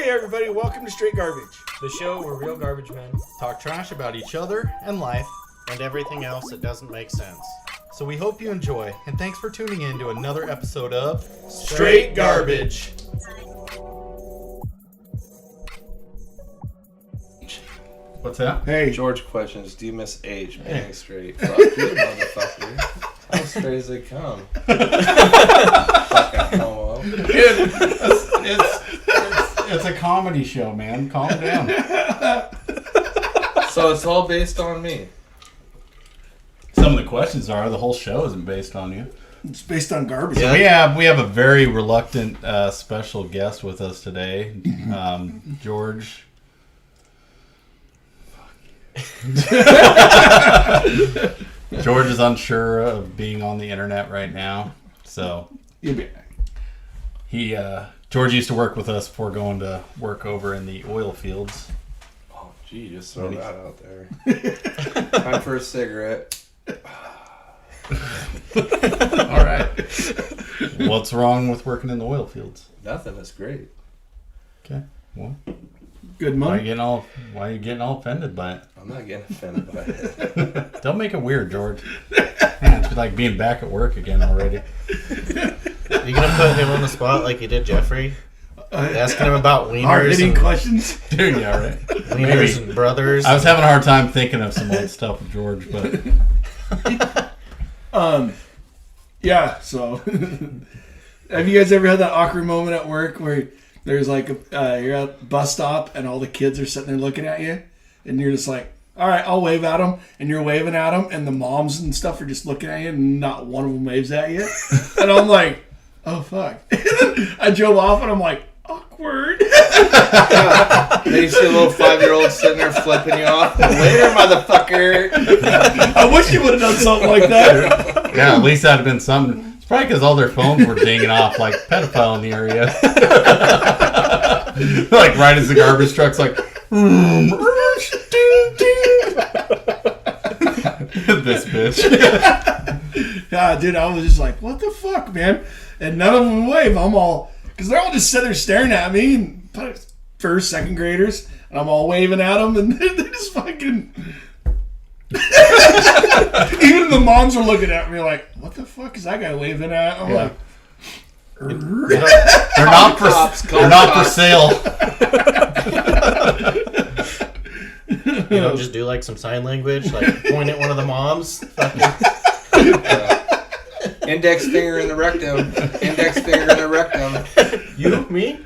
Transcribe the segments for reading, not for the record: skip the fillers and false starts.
Hey everybody, welcome to Straight Garbage. The show where real garbage men talk trash about each other and life and everything else that doesn't make sense. So we hope you enjoy, and thanks for tuning in to another episode of Straight Garbage. What's that? Hey, George questions, do you miss age being straight? Fuck you, motherfucker. How straight as they come? Fucking homo. It's a comedy show, man. Calm down. So it's all based on me. Some of the questions are. The whole show isn't based on you. it's based on garbage. So we have a very reluctant special guest with us today, George. George is unsure of being on the internet right now, so George used to work with us before going to work over in the oil fields. Oh, gee, just throw that out there. Time for a cigarette. All right. What's wrong with working in the oil fields? Nothing, it's great. Okay. Well, Good why are money. you getting all offended by it? I'm not getting offended by it. Don't make it weird, George. Man, it's like being back at work again already. Are you gonna put him on the spot like you did Jeffrey? Asking him about wieners Hard-hitting and questions. Dude, yeah, right. wieners and brothers. I was having a hard time thinking of some old stuff with George, but Yeah, so have you guys ever had that awkward moment at work where there's like you're at a bus stop and all the kids are sitting there looking at you and you're just like, all right, I'll wave at them, and you're waving at them and the moms and stuff are just looking at you and not one of them waves at you, and I'm like, oh fuck. I drove off and I'm like, awkward. Then you see a little 5-year-old sitting there flipping you off. Later, motherfucker. I wish you would have done something like that. yeah, at least that'd have been something. It's probably because all their phones were dinging off like pedophile in the area. Like right as the garbage truck's like, this bitch. Yeah, dude, I was just like, what the fuck, man? And none of them wave. I'm all, because they're all just sitting there staring at me, and first, second graders, and I'm all waving at them, and they're just fucking. Even the moms are looking at me like, what the fuck is that guy waving at? I'm like, They're not for sale. just do like some sign language, like point at one of the moms. Index finger in the rectum. Index finger in the rectum. You, me?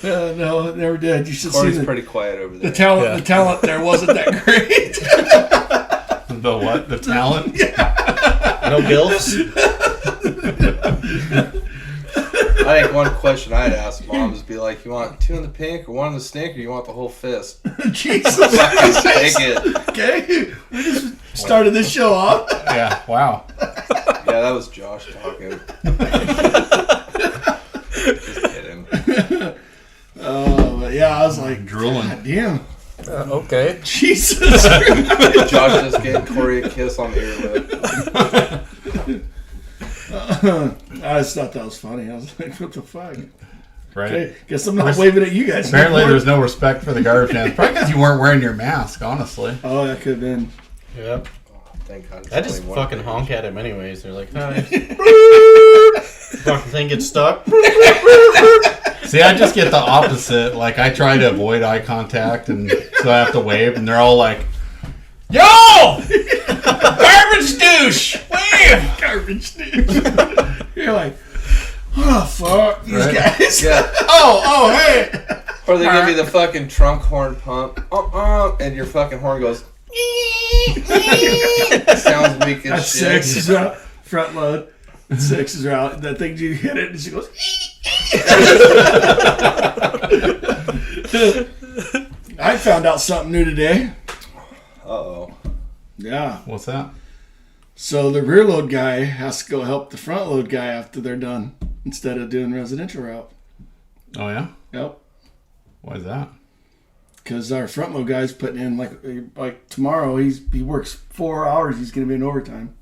no, never did. You should Corey's see pretty quiet over there. the talent. The talent there wasn't that great. The what? The talent? No gilfs? I think one question I'd ask moms would be like, you want 2 in the pink or 1 in the stink, or you want the whole fist? Jesus. Fucking take it. Okay, we just started this show off. Yeah, wow. Yeah, that was Josh talking. Just kidding. But yeah, I was like, Drooling. God damn. Okay. Jesus. Josh just gave Corey a kiss on the earlip. I just thought that was funny. I was like, what the fuck? Right. Okay, guess I'm not waving at you guys. Apparently anymore. there's no respect for the garbage man. Probably because you weren't wearing your mask, honestly. Oh, that could have been. Yep. Thank God. I just fucking honk at him anyways. They're like, hi. Fucking thing gets stuck. See, I just get the opposite. Like, I try to avoid eye contact, and so I have to wave, and they're all like, yo! Garbage douche! Wave! Garbage dude. You're like, oh, fuck. These Right. guys. Yeah. Oh, hey. Or they give you the fucking trunk horn pump, and your fucking horn goes. Sounds weak That as shit. 6 is out. Front load. 6 are out. That thing, you hit it, and she goes. I found out something new today. Uh-oh. Yeah. What's that? So the rear load guy has to go help the front load guy after they're done instead of doing residential route. Oh, yeah? Yep. Why is that? Because our front load guy's putting in like tomorrow he works 4 hours. He's going to be in overtime.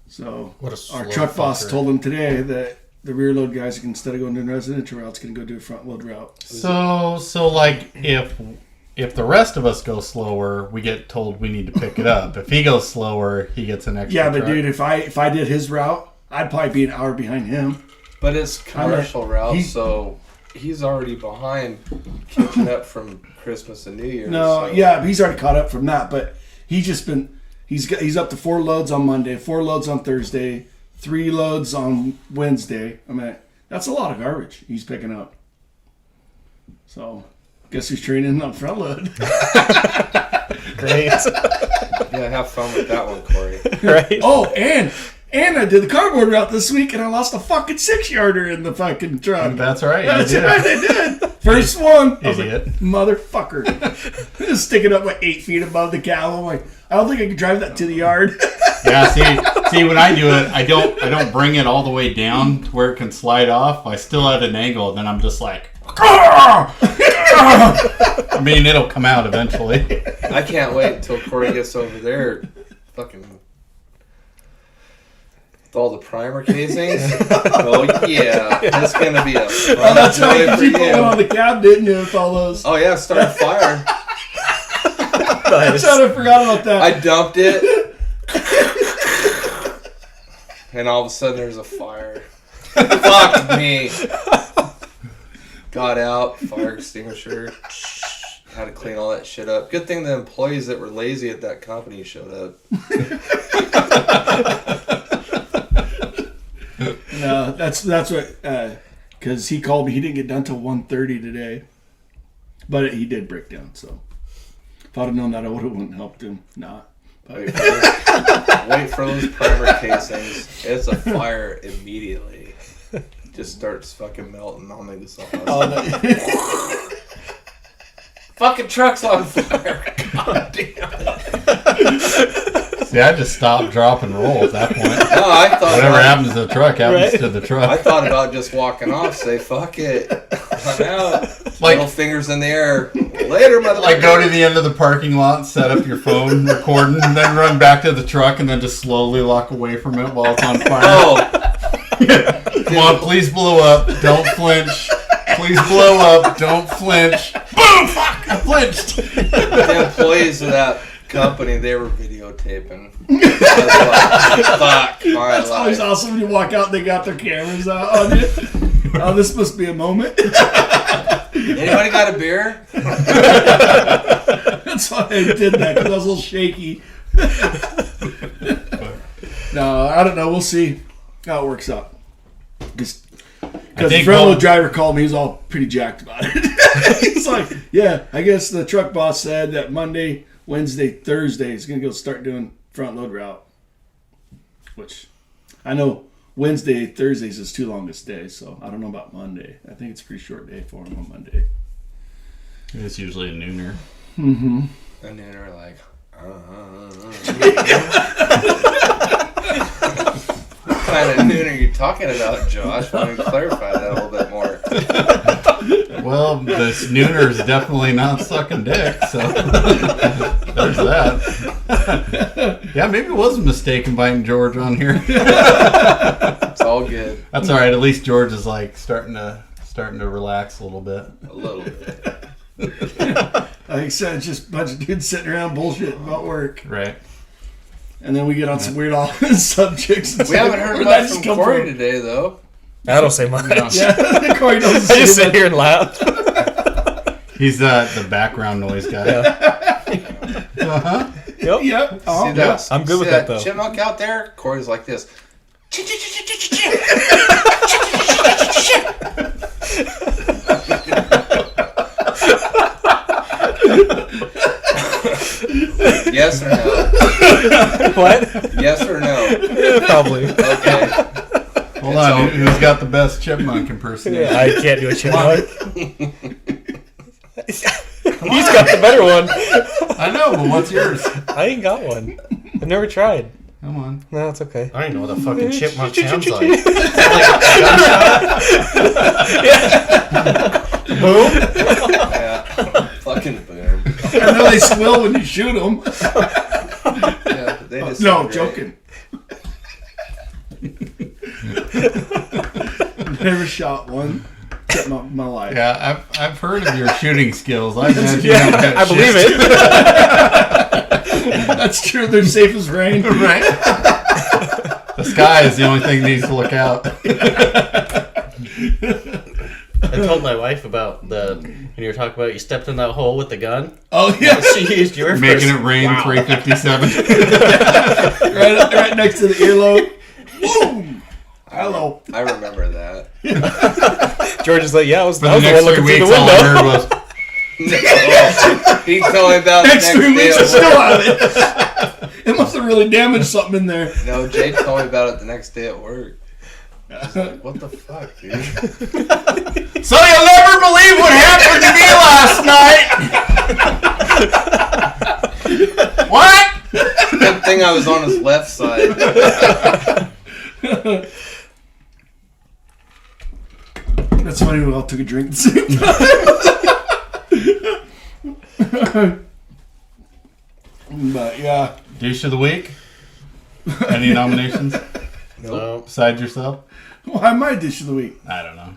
So What a our slow truck boss fucker. told him today that the rear load guys, instead of going to residential routes, going to go do a front load route. So like if the rest of us go slower, we get told we need to pick it up. If he goes slower, he gets an extra. Yeah, but truck. dude, if I did his route, I'd probably be an hour behind him. But it's commercial route, so he's already behind catching up from Christmas and New Year's. No, so. yeah, he's already caught up from that, but he's up to 4 loads on Monday, 4 loads on Thursday, 3 loads on Wednesday. I mean, that's a lot of garbage he's picking up. So, guess who's training on front load? Great. Yeah, have fun with that one, Corey. Right? Oh, and I did the cardboard route this week, and I lost a fucking 6-yarder in the fucking truck. That's right. That's you did. right, I did. First one. I was Idiot. like, motherfucker. Just sticking up like 8 feet above the cow. I'm like, I don't think I can drive that to the yard. Yeah, see, when I do it, I don't bring it all the way down to where it can slide off. I still at an angle, then I'm just like, I mean, it'll come out eventually. I can't wait until Corey gets over there. Fucking. With all the primer casings. Oh, yeah. It's going to be a fun That's right, day for you put one on you. the cab, didn't you, with all those? Oh, yeah, start a fire. Nice. I forgot about that. I dumped it. And all of a sudden there's a fire. Fuck me. Got out, fire extinguisher. Had to clean all that shit up. Good thing the employees that were lazy at that company showed up. No, that's what, because he called me. He didn't get done till 1:30 today. But he did break down, so. If I'd have known that, I would have helped him. Nah. Wait for those primer casings. It's a fire immediately. Just starts fucking melting. I'll make this all fucking truck's on fire. God damn. See, I just stop, drop, and roll at that point. No, I thought Whatever happens to the truck happens to the truck. I thought about just walking off, say fuck it, I'm out. Like- Middle fingers in the air. Later, motherfucker. Like go to the end of the parking lot, set up your phone, recording, and then run back to the truck, and then just slowly walk away from it while it's on fire. Oh, Come on, please blow up. Don't flinch. Please blow up. Don't flinch. Boom! Fuck! I flinched. the employees of that company, they were videotaping. I was like, fuck my That's always life. awesome when you walk out and they got their cameras out on you. Oh, this must be a moment. Anybody got a beer? That's why I did that, because I was a little shaky. No, I don't know. We'll see how it works out. Because the front load driver called me. He's all pretty jacked about it. He's like, yeah, I guess the truck boss said that Monday, Wednesday, Thursday is going to go start doing front load route. Which I know Wednesday, Thursdays is too longest day, so I don't know about Monday. I think it's a pretty short day for him on Monday. It's usually a nooner. Mm-hmm. And then they're like, what kind of noon are you talking about, Josh? Why don't you clarify that a little bit more? Well, this nooner is definitely not sucking dick, so there's that. Yeah, maybe it was a mistake inviting George on here. It's all good. That's all right. At least George is like starting to relax a little bit. A little bit. Like I said, it's just a bunch of dudes sitting around bullshitting about work. Right. And then we get on some weird subjects. And We haven't heard much from Corey today, though. I don't say much. Yeah, Corey doesn't I say just sit much. here and laugh. He's the background noise guy. Yeah. Uh-huh. Yep. Yep. Oh, See that? I'm good see with that, though. Chipmunk out there? Corey's like this. Yes or no? What? Yes or no? Yeah, probably. Okay. Hold It's on. all Who's got the best chipmunk impersonation? I can't do a chipmunk. He's got the better one. I know, but what's yours? I ain't got one. I've never tried. Come on. No, it's okay. I don't even know what a fucking chipmunk sounds like. Boom. Yeah. Fucking boom. I know they squill when you shoot them. Yeah, they just No, sound great. joking. Never shot one in my life. Yeah, I've heard of your shooting skills. I imagine you Yeah, don't get I believe shit. it. That's true. They're safe as rain. Right? The sky is the only thing that needs to look out. I told my wife about when you were talking about you stepped in that hole with the gun. Oh yeah, She used your Making first- it rain Wow. 357. right next to the earlobe. Boom. Hello. I remember that. George is like, yeah, For that the was the one next 3 looking through the weeks, all I window. heard was, He told me about Next the 3 next weeks, day I at still work. have it. It must have really damaged something in there. No, Jake told me about it the next day at work. I was like, what the fuck, dude? so you'll never believe what happened to me last night. What? Good thing I was on his left side. That's funny. We all took a drink at the same time. But yeah, Douche of the week? Any nominations No. besides yourself? why am I dish of the week? I don't know.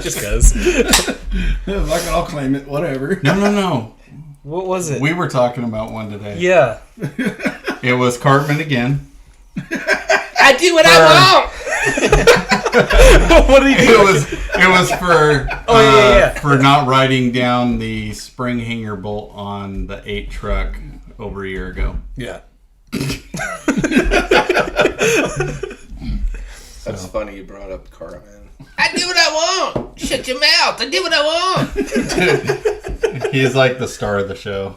Just because. Fucking, I'll claim it. Whatever. No. What was it? We were talking about one today. Yeah. It was Cartman again. I do what I want. What did he do? It was for yeah. for not writing down the spring hanger bolt on the 8 truck over a year ago. Yeah. That's funny you brought up Cartman. I do what I want. Shut your mouth. I do what I want. He's like the star of the show.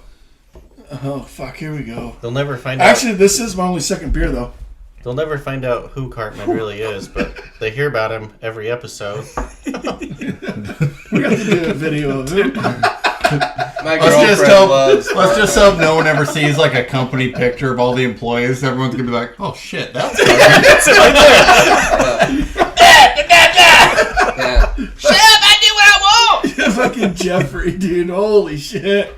Oh fuck! Here we go. They'll never find out. Actually, this is my only second beer though. They'll never find out who Cartman really is, but they hear about him every episode. We got to do a video of it. My Let's girlfriend loves just hope no one ever sees like a company picture of all the employees. Everyone's gonna be like, "Oh shit, that's Cartman." That's it right there. Yeah. Shut up! I do what I want. Fucking Jeffrey, dude. Holy shit.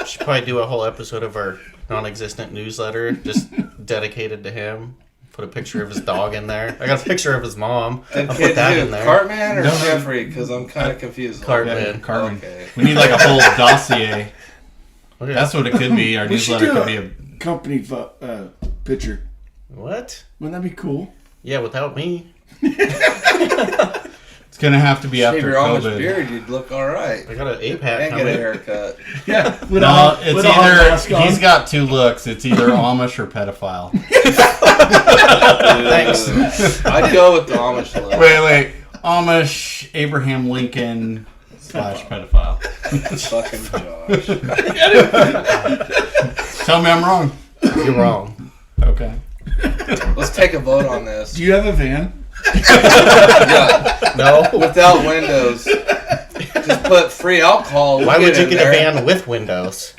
Should probably do a whole episode of our non-existent newsletter just dedicated to him. Put a picture of his dog in there. I got a picture of his mom. And I'll put that who, in there. Cartman or No. Jeffrey? Because I'm kind of confused. Cartman. Cartman. Okay. We need like a whole dossier. Okay. That's what it could be. Our We should newsletter do could be a. company picture. What? Wouldn't that be cool? Yeah, without me. It's gonna have to be Shave after your Amish COVID. beard, you'd look all right. I got an ape hat And get a coming. haircut. Yeah. With No, a, it's with a hard mask either on. he's got 2 looks. It's either Amish or pedophile. Thanks. I'd go with the Amish look. Wait, Amish, Abraham Lincoln / pedophile. Fucking Josh. Tell me I'm wrong. You're wrong. Okay. Let's take a vote on this. Do you have a van? Yeah, No. without windows. Just put free alcohol. We'll Why would you in get there. a van with windows?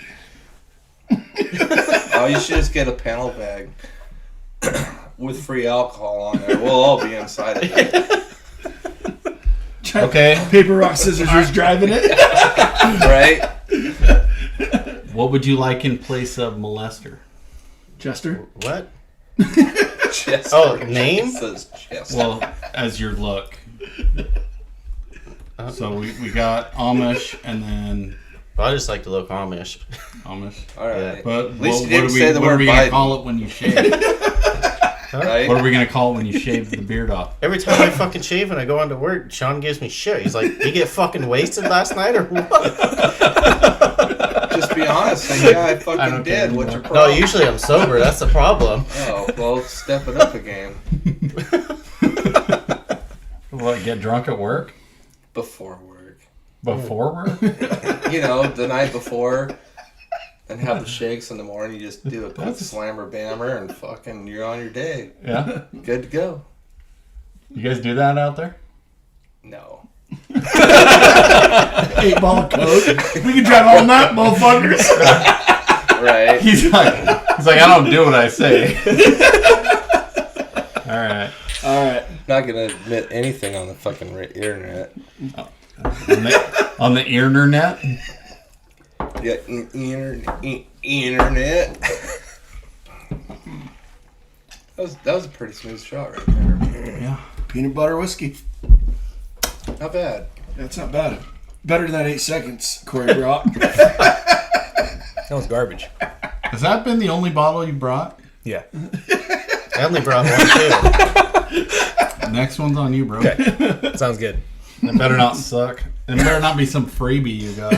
Oh, you should just get a panel bag with free alcohol on there. We'll all be inside of it, Okay. Paper, rock, scissors, who's driving it? right? What would you like in place of molester? Chester? What? Chester. Oh, name? It says Chester. Well, as your look. So we got Amish and then Well, I just like to look Amish. Amish. All right. But At least what, you didn't say the what are word we gonna Biden. call it when you shave? Right? What are we gonna call it when you shave the beard off? Every time I fucking shave and I go into work, Sean gives me shit. He's like, "You get fucking wasted last night or what?" Just be honest. Say, yeah, I I fucking don't care did. What's your No, problem? usually I'm sober. That's the problem. Oh, well, step it up again. What? Get drunk at work? Before work. Before work? You know, the night before. And have the shakes in the morning. You just do a quick slammer bammer and fucking you're on your day. Yeah. Good to go. You guys do that out there? No. 8-ball of coke. We can drive all night, motherfuckers. Right. He's like, I don't do what I say. All right. All right. Not gonna admit anything on the fucking internet. On the internet? Yeah, internet. That was a pretty smooth shot right there. Yeah. Peanut butter whiskey. Not bad. That's not bad. Better than that 8 seconds, Corey brought. That was garbage. Has that been the only bottle you brought? Yeah. I only brought one too. Next one's on you, bro. Okay. Sounds good. It better not suck. It better not be some freebie you got.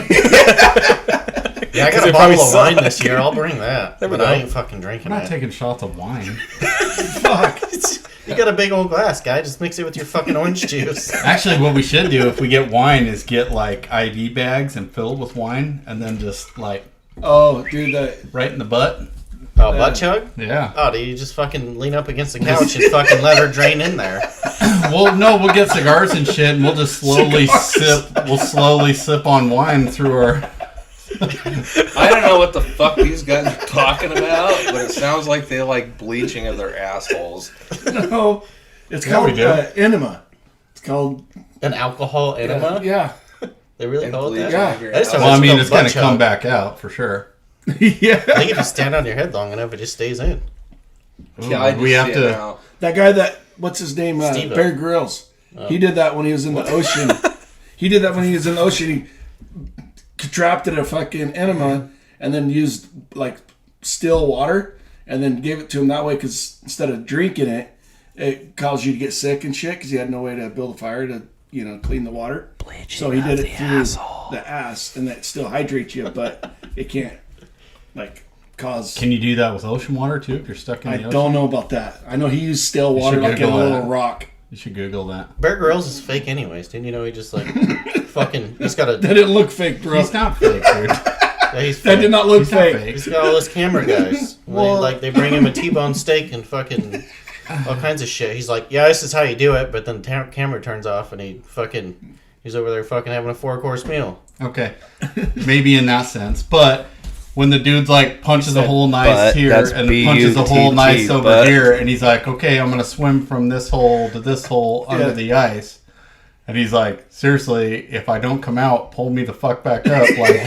Yeah, I got it a probably bottle of wine sucked. this year. I'll bring that. There we But I go. ain't fucking I'm drinking not it. taking shots of wine. Fuck. You got a big old glass, guy. Just mix it with your fucking orange juice. Actually, what we should do if we get wine is get like IV bags and fill it with wine, and then just like Oh, dude, that right in the butt. Oh, butt chug? Yeah. Oh, dude, you just fucking lean up against the couch and fucking let her drain in there. Well, no, we'll get cigars and shit, and we'll just slowly sip. We'll slowly sip on wine through our. I don't know what the fuck these guys are talking about, but it sounds like they like bleaching of their assholes. no, it's Yeah, called we do. enema. It's called An alcohol enema? Yeah, They really And call it that? bleaching Yeah. of your I just assholes. Well, I mean, called it's gonna butt come chug. back out for sure. yeah. I think if you stand on your head long enough, it just stays in. Yeah, I just we have see it to. now. That guy that what's his name? Steve-O. Bear Grylls. He did that when he was in the ocean. He did that when he was in the ocean. He trapped it a fucking enema and then used like still water and then gave it to him that way because instead of drinking it, it caused you to get sick and shit because he had no way to build a fire to clean the water. So he did it through the ass, and that still hydrates you, but it can't like cause. Can you do that with ocean water too? If you're stuck in I the ocean, don't know about that. I know he used still water should like in a Google little that. rock. You should Google that. Bear Grylls is fake anyways. Didn't you know he just like fucking... He's got a... That didn't look fake, bro. He's not fake, dude. Yeah, he's That fake. did not look He's not fake. fake. He's got all his camera guys. They bring him a T-bone steak and fucking all kinds of shit. He's like, yeah, this is how you do it, but then the camera turns off and he's over there fucking having a 4-course meal. Okay, maybe in that sense, but when the dude's like punches a hole nice But here that's and punches a hole B-U-T-T, nice over but. here, and he's like, okay, I'm gonna swim from this hole to this hole under Yeah. the ice, and he's like, seriously, if I don't come out, pull me the fuck back up, like,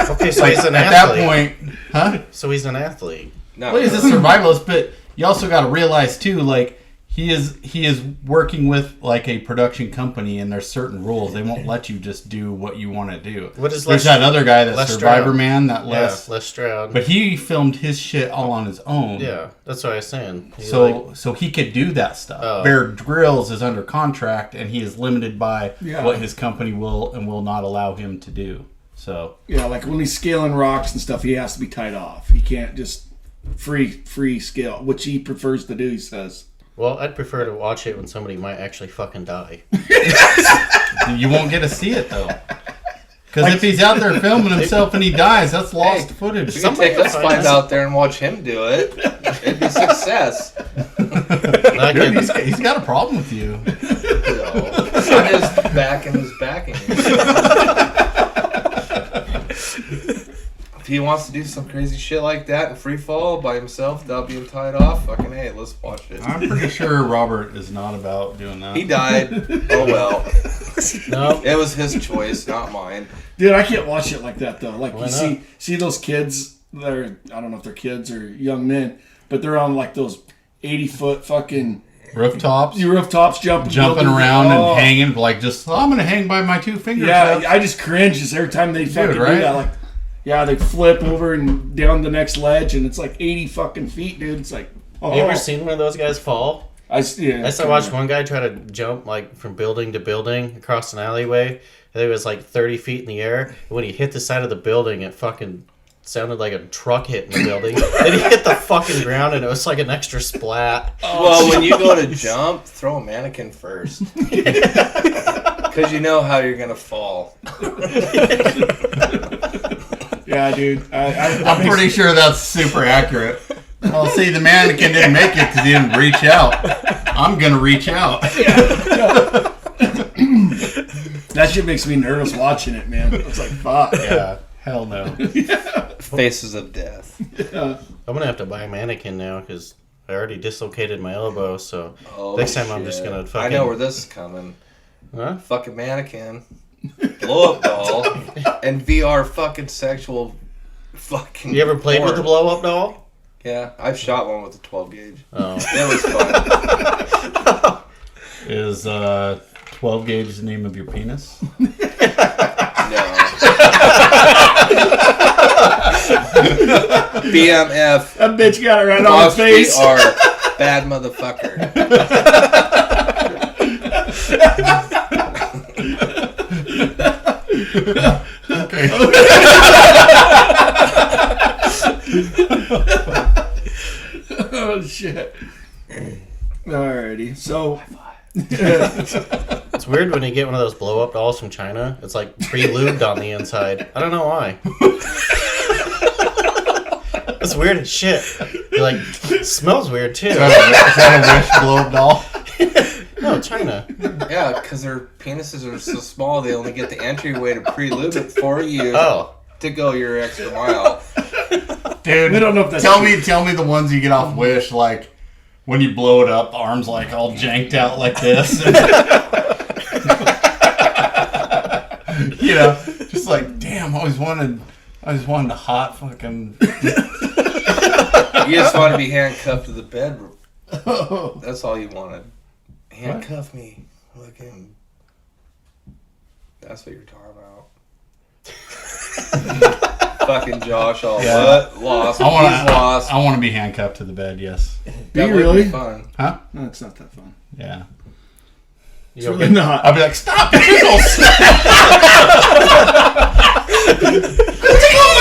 Okay, so like he's an at athlete. that point, huh? So he's an athlete. No, Well, he's a survivalist, but you also got to realize too, like he is working with like a production company, and there's certain rules. They won't let you just do what you want to do. What is There's Les- that other guy, that Les Survivor Stroud? Man, that Les. Les Stroud. But he filmed his shit all on his own. Yeah, that's what I was saying. He's So he could do that stuff. Oh. Bear Grylls is under contract, and he is limited by Yeah. what his company will and will not allow him to do. So Yeah, like when he's scaling rocks and stuff, he has to be tied off. He can't just free scale, which he prefers to do, he says. well, I'd prefer to watch it when somebody might actually fucking die. you won't get to see it though. Because if he's out there filming himself and he dies, that's lost footage. You can take us Somebody find out there and watch him do it. It'd be success. Like Dude, it- he's got a problem with you. I'm just backing his backing. If he wants to do some crazy shit like that in free fall by himself without being tied off, fucking hey, let's watch it. I'm pretty sure Robert is not about doing that. He died. Oh well. no, It was his choice, not mine. Dude, I can't watch it like that though. Like Why you not? see those kids, they're I don't know if they're kids or young men, but they're on like those 80-foot fucking Rooftops, rooftops jumping jumping buildings. around Oh. and hanging like just. I'm gonna hang by my 2 fingers. Yeah, I just cringe just every time they fucking right? do that. Like, yeah, they flip over and down the next ledge, and it's like 80 fucking feet, dude. It's like, oh, you ever seen one of those guys fall? I watched one guy try to jump like from building to building across an alleyway. I think it was like 30 feet in the air. And when he hit the side of the building, it fucking sounded like a truck hitting the building. Then he hit the fucking ground, and it was like an extra splat. Well, when you go to jump, throw a mannequin first. Because you know how you're going to fall. Yeah, dude. I'm pretty sure that's super accurate. Well, see, the mannequin didn't make it because he didn't reach out. I'm gonna reach out. That shit makes me nervous watching it, man. It's like, fuck. Yeah, hell no. Faces of death. I'm gonna have to buy a mannequin now because I already dislocated my elbow. So Oh, next time I'm just shit. gonna fucking. I know where this is coming. Huh? Fucking mannequin, blow up doll, and VR fucking sexual fucking. You ever played with porn. the blow up doll? Yeah, I've shot one with a 12 gauge. Oh. It was fun. Is 12 gauge the name of your penis? No. BMF. That bitch got it right on Boss her face. are bad motherfucker. Okay. Oh shit. Alrighty, so It's weird when you get one of those blow up dolls from China. It's like pre-lubed on the inside. I don't know why. It's weird as shit. You're like, it smells weird too. Is that a wish blow up doll? No, China. Yeah, because their penises are so small, they only get the entryway to pre-lube it for you to go your extra mile. Dude, we don't know if that's tell true. me the ones you get off Wish, like when you blow it up, arms like all janked out like this. You know, just like, damn, I always wanted a hot fucking. You just want to be handcuffed to the bed. That's all you wanted. Handcuff me. Looking. That's what you're talking about. Fucking Josh, all what? Lost. He's lost. I want to be handcuffed to the bed. Yes. Be That would really be fun. Huh? No, it's not that fun. Yeah. It's really not. I'll be like, stop! Take off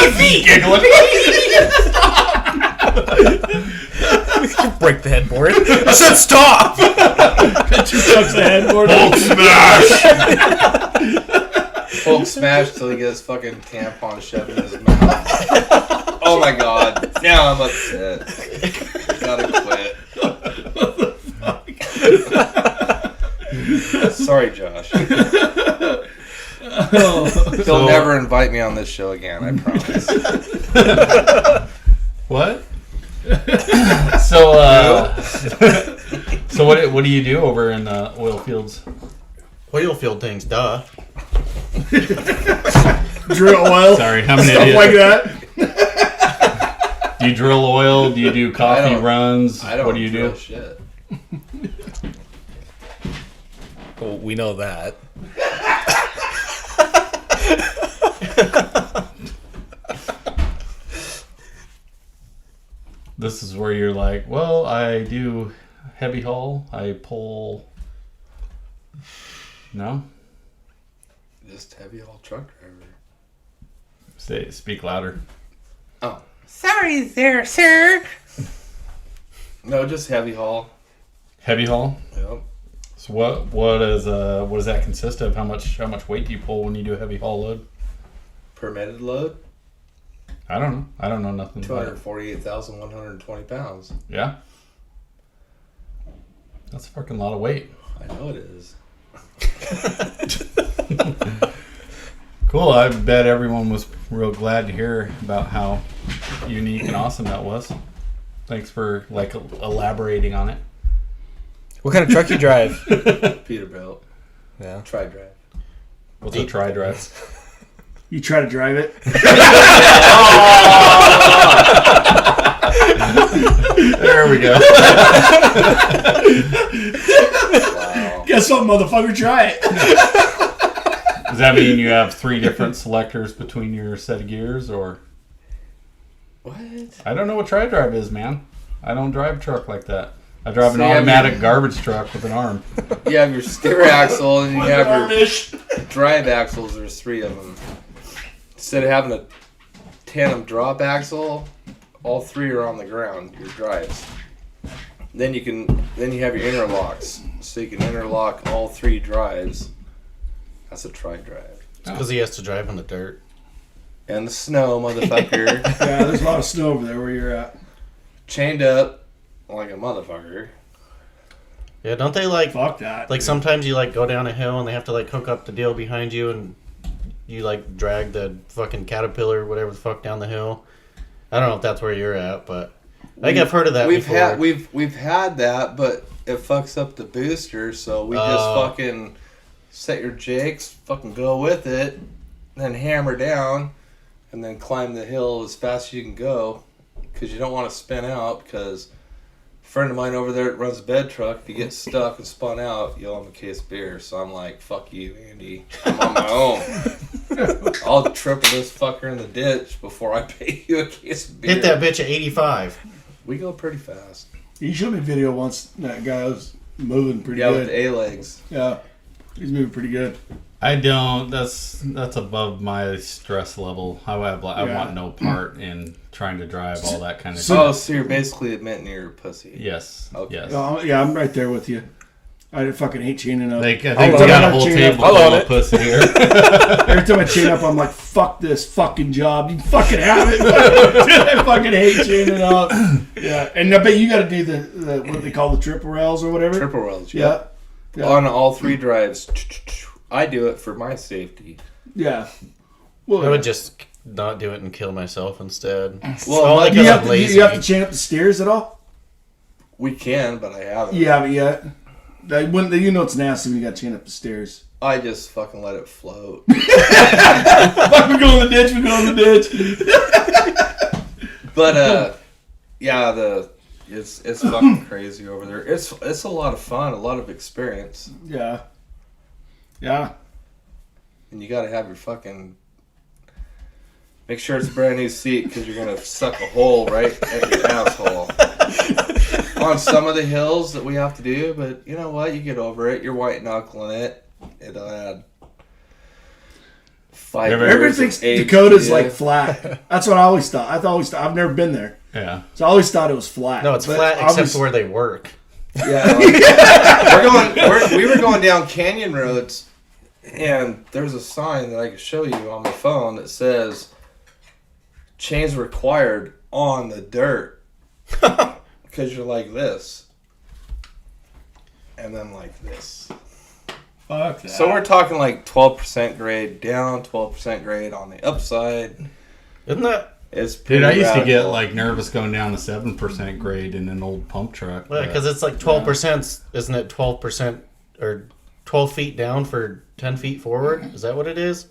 my feet! Giggling. Break the headboard. I said stop! Two chucks the headboard. Hulk smash! Hulk smash till he gets fucking tampon shoved in his mouth. Oh my god. Now I'm upset. Gotta quit. Sorry, Josh. He'll never invite me on this show again, I promise. What? So what do you do over in the oil fields? Oil field things, duh. Drill oil. Sorry, I'm an Stuff idiot. like that. Do you drill oil? Do you do coffee runs? I don't What do you drill do? shit. Well, we know that. This is where you're like, well, I do heavy haul. I pull. No? Just heavy haul truck driver. Speak louder. Oh. Sorry there, sir. No, just heavy haul. Heavy haul? Yep. So what does that consist of? How much weight do you pull when you do a heavy haul load? Permitted load? I don't know. I don't know nothing about it. 248,120 pounds. Yeah? That's a fucking lot of weight. I know it is. Cool. I bet everyone was real glad to hear about how unique and awesome that was. Thanks for elaborating on it. What kind of truck you drive? Peterbilt. Yeah. Tri-drive. What's a tri-drive? You try to drive it. There we go. Wow. Guess what, motherfucker? Try it. Does that mean you have 3 different selectors between your set of gears, or? What? I don't know what tri-drive is, man. I don't drive a truck like that. I drive an So you have automatic your- garbage truck with an arm. You have your steer axle and you have your Garbage. drive axles. There's 3 of them. Instead of having a tandem drop axle, all 3 are on the ground. Your drives. Then you have your interlocks, so you can interlock all 3 drives. That's a tri-drive. It's because he has to drive in the dirt. And the snow, motherfucker. Yeah, there's a lot of snow over there where you're at. Chained up like a motherfucker. Yeah, don't they like Fuck that. like dude. sometimes you like go down a hill and they have to like hook up the deal behind you and you like drag the fucking caterpillar or whatever the fuck down the hill. I don't know if that's where you're at, but I think I've heard of that before. We've had that, but it fucks up the booster, so we just fucking set your jakes, fucking go with it, then hammer down, and then climb the hill as fast as you can go, because you don't want to spin out, because friend of mine over there that runs a bed truck, if he gets stuck and spun out, you owe him a case of beer. So I'm like, fuck you, Andy. I'm on my own. I'll triple this fucker in the ditch before I pay you a case of beer. Hit that bitch at 85. We go pretty fast. You showed me a video once. That guy was moving pretty Yeah, good. with the A-legs. Yeah, he's moving pretty good. I don't. That's above my stress level. However, I Yeah. want no part in trying to drive all that kind of So- stuff. Oh, so you're basically admitting you're a pussy. Yes. Okay. Yes. Yeah, I'm right there with you. I fucking hate chaining up. I think I'll we own got it. a whole table I'll full own of it. pussy here. Every time I chain up, I'm like, fuck this fucking job. You fucking have it. I fucking hate chaining up. Yeah, and I bet you got to do the what they call the triple rails or whatever. Triple rails. Yeah. Yeah. On all 3 drives. I do it for my safety. Yeah. Well, I would just not do it and kill myself instead. Well, Only do you 'cause have I'm to, lazy. you have to chain up the stairs at all? We can, but I haven't. Yeah, but yeah. You know it's nasty when you got to chain up the stairs. I just fucking let it float. Fuck, we go in the ditch. We go in the ditch. But yeah, it's fucking crazy over there. It's a lot of fun, a lot of experience, Yeah. Yeah. and you got to have your fucking. Make sure it's a brand new seat because you're gonna suck a hole right at your asshole. On some of the hills that we have to do, but you know what? You get over it. You're white knuckling it. It'll add 5 years Everybody of thinks age Dakota's to you. like flat. That's what I always thought. I've never been there. Yeah. So I always thought it was flat. No, it's But flat except obviously- for where they work. Yeah. We were going down canyon roads, and there's a sign that I can show you on my phone that says chains required on the dirt, because you're like this and then like this. Fuck that. So we're talking like 12% grade down, 12% grade on the upside. Isn't that? It's pretty Dude, I used to get radical. like nervous going down the 7% grade in an old pump truck. Well, because it's like 12%. Isn't it 12% or 12 feet down for 10 feet forward? Is that what it is?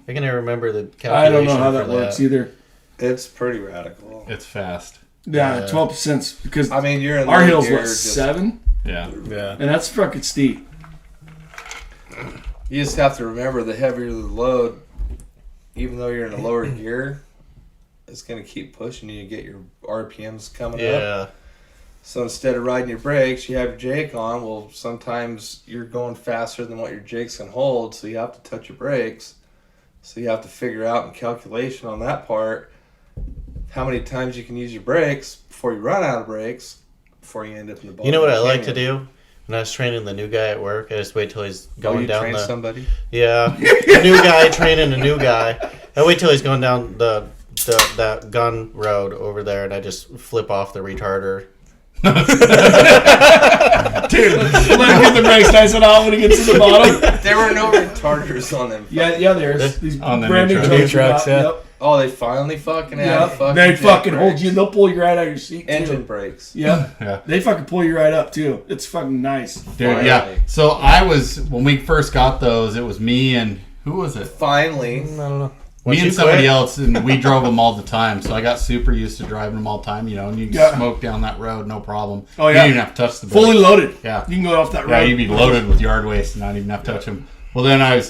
I can never remember the calculation. I don't know how for that works either. It's pretty radical. It's fast. Yeah, Yeah. 12% because I mean, you're in our low hill's gear, what, just- 7? Yeah. Yeah. And that's fucking steep. You just have to remember, the heavier the load, even though you're in a lower gear, it's going to keep pushing you to get your RPMs coming up. Yeah. So instead of riding your brakes, you have your Jake on. Well, sometimes you're going faster than what your Jakes can hold, so you have to touch your brakes. So you have to figure out in calculation on that part how many times you can use your brakes before you run out of brakes, before you end up in the bottom. You know what of I the like to canyon. do? When I was training the new guy at work, I just wait till he's Oh, going you down train the... somebody? Yeah. A new guy training a new guy. I wait till he's going down that gun road over there, and I just flip off the retarder. Dude, let him get the brakes nice and hot when he gets to the bottom. There were no retarders on them. Yeah, there's these On the brand new new truck. trucks. New trucks, yeah. Yep. Oh, they finally fucking had Yeah. fucking They Jake fucking hold brakes. you. They'll pull you right out of your seat, too. Engine brakes. Yep. Yeah. They fucking pull you right up, too. It's fucking nice. Dude, yeah. Finally. So when we first got those, it was me and, who was it? Finally. I don't know. Me Once and you somebody quit- else, and we drove them all the time. So I got super used to driving them all the time, and you can Yeah. smoke down that road, no problem. Oh, You yeah. don't even have to touch the brake. Fully loaded. Yeah. You can go off that road. Yeah, you'd be loaded with yard waste and not even have to touch them. Well, then I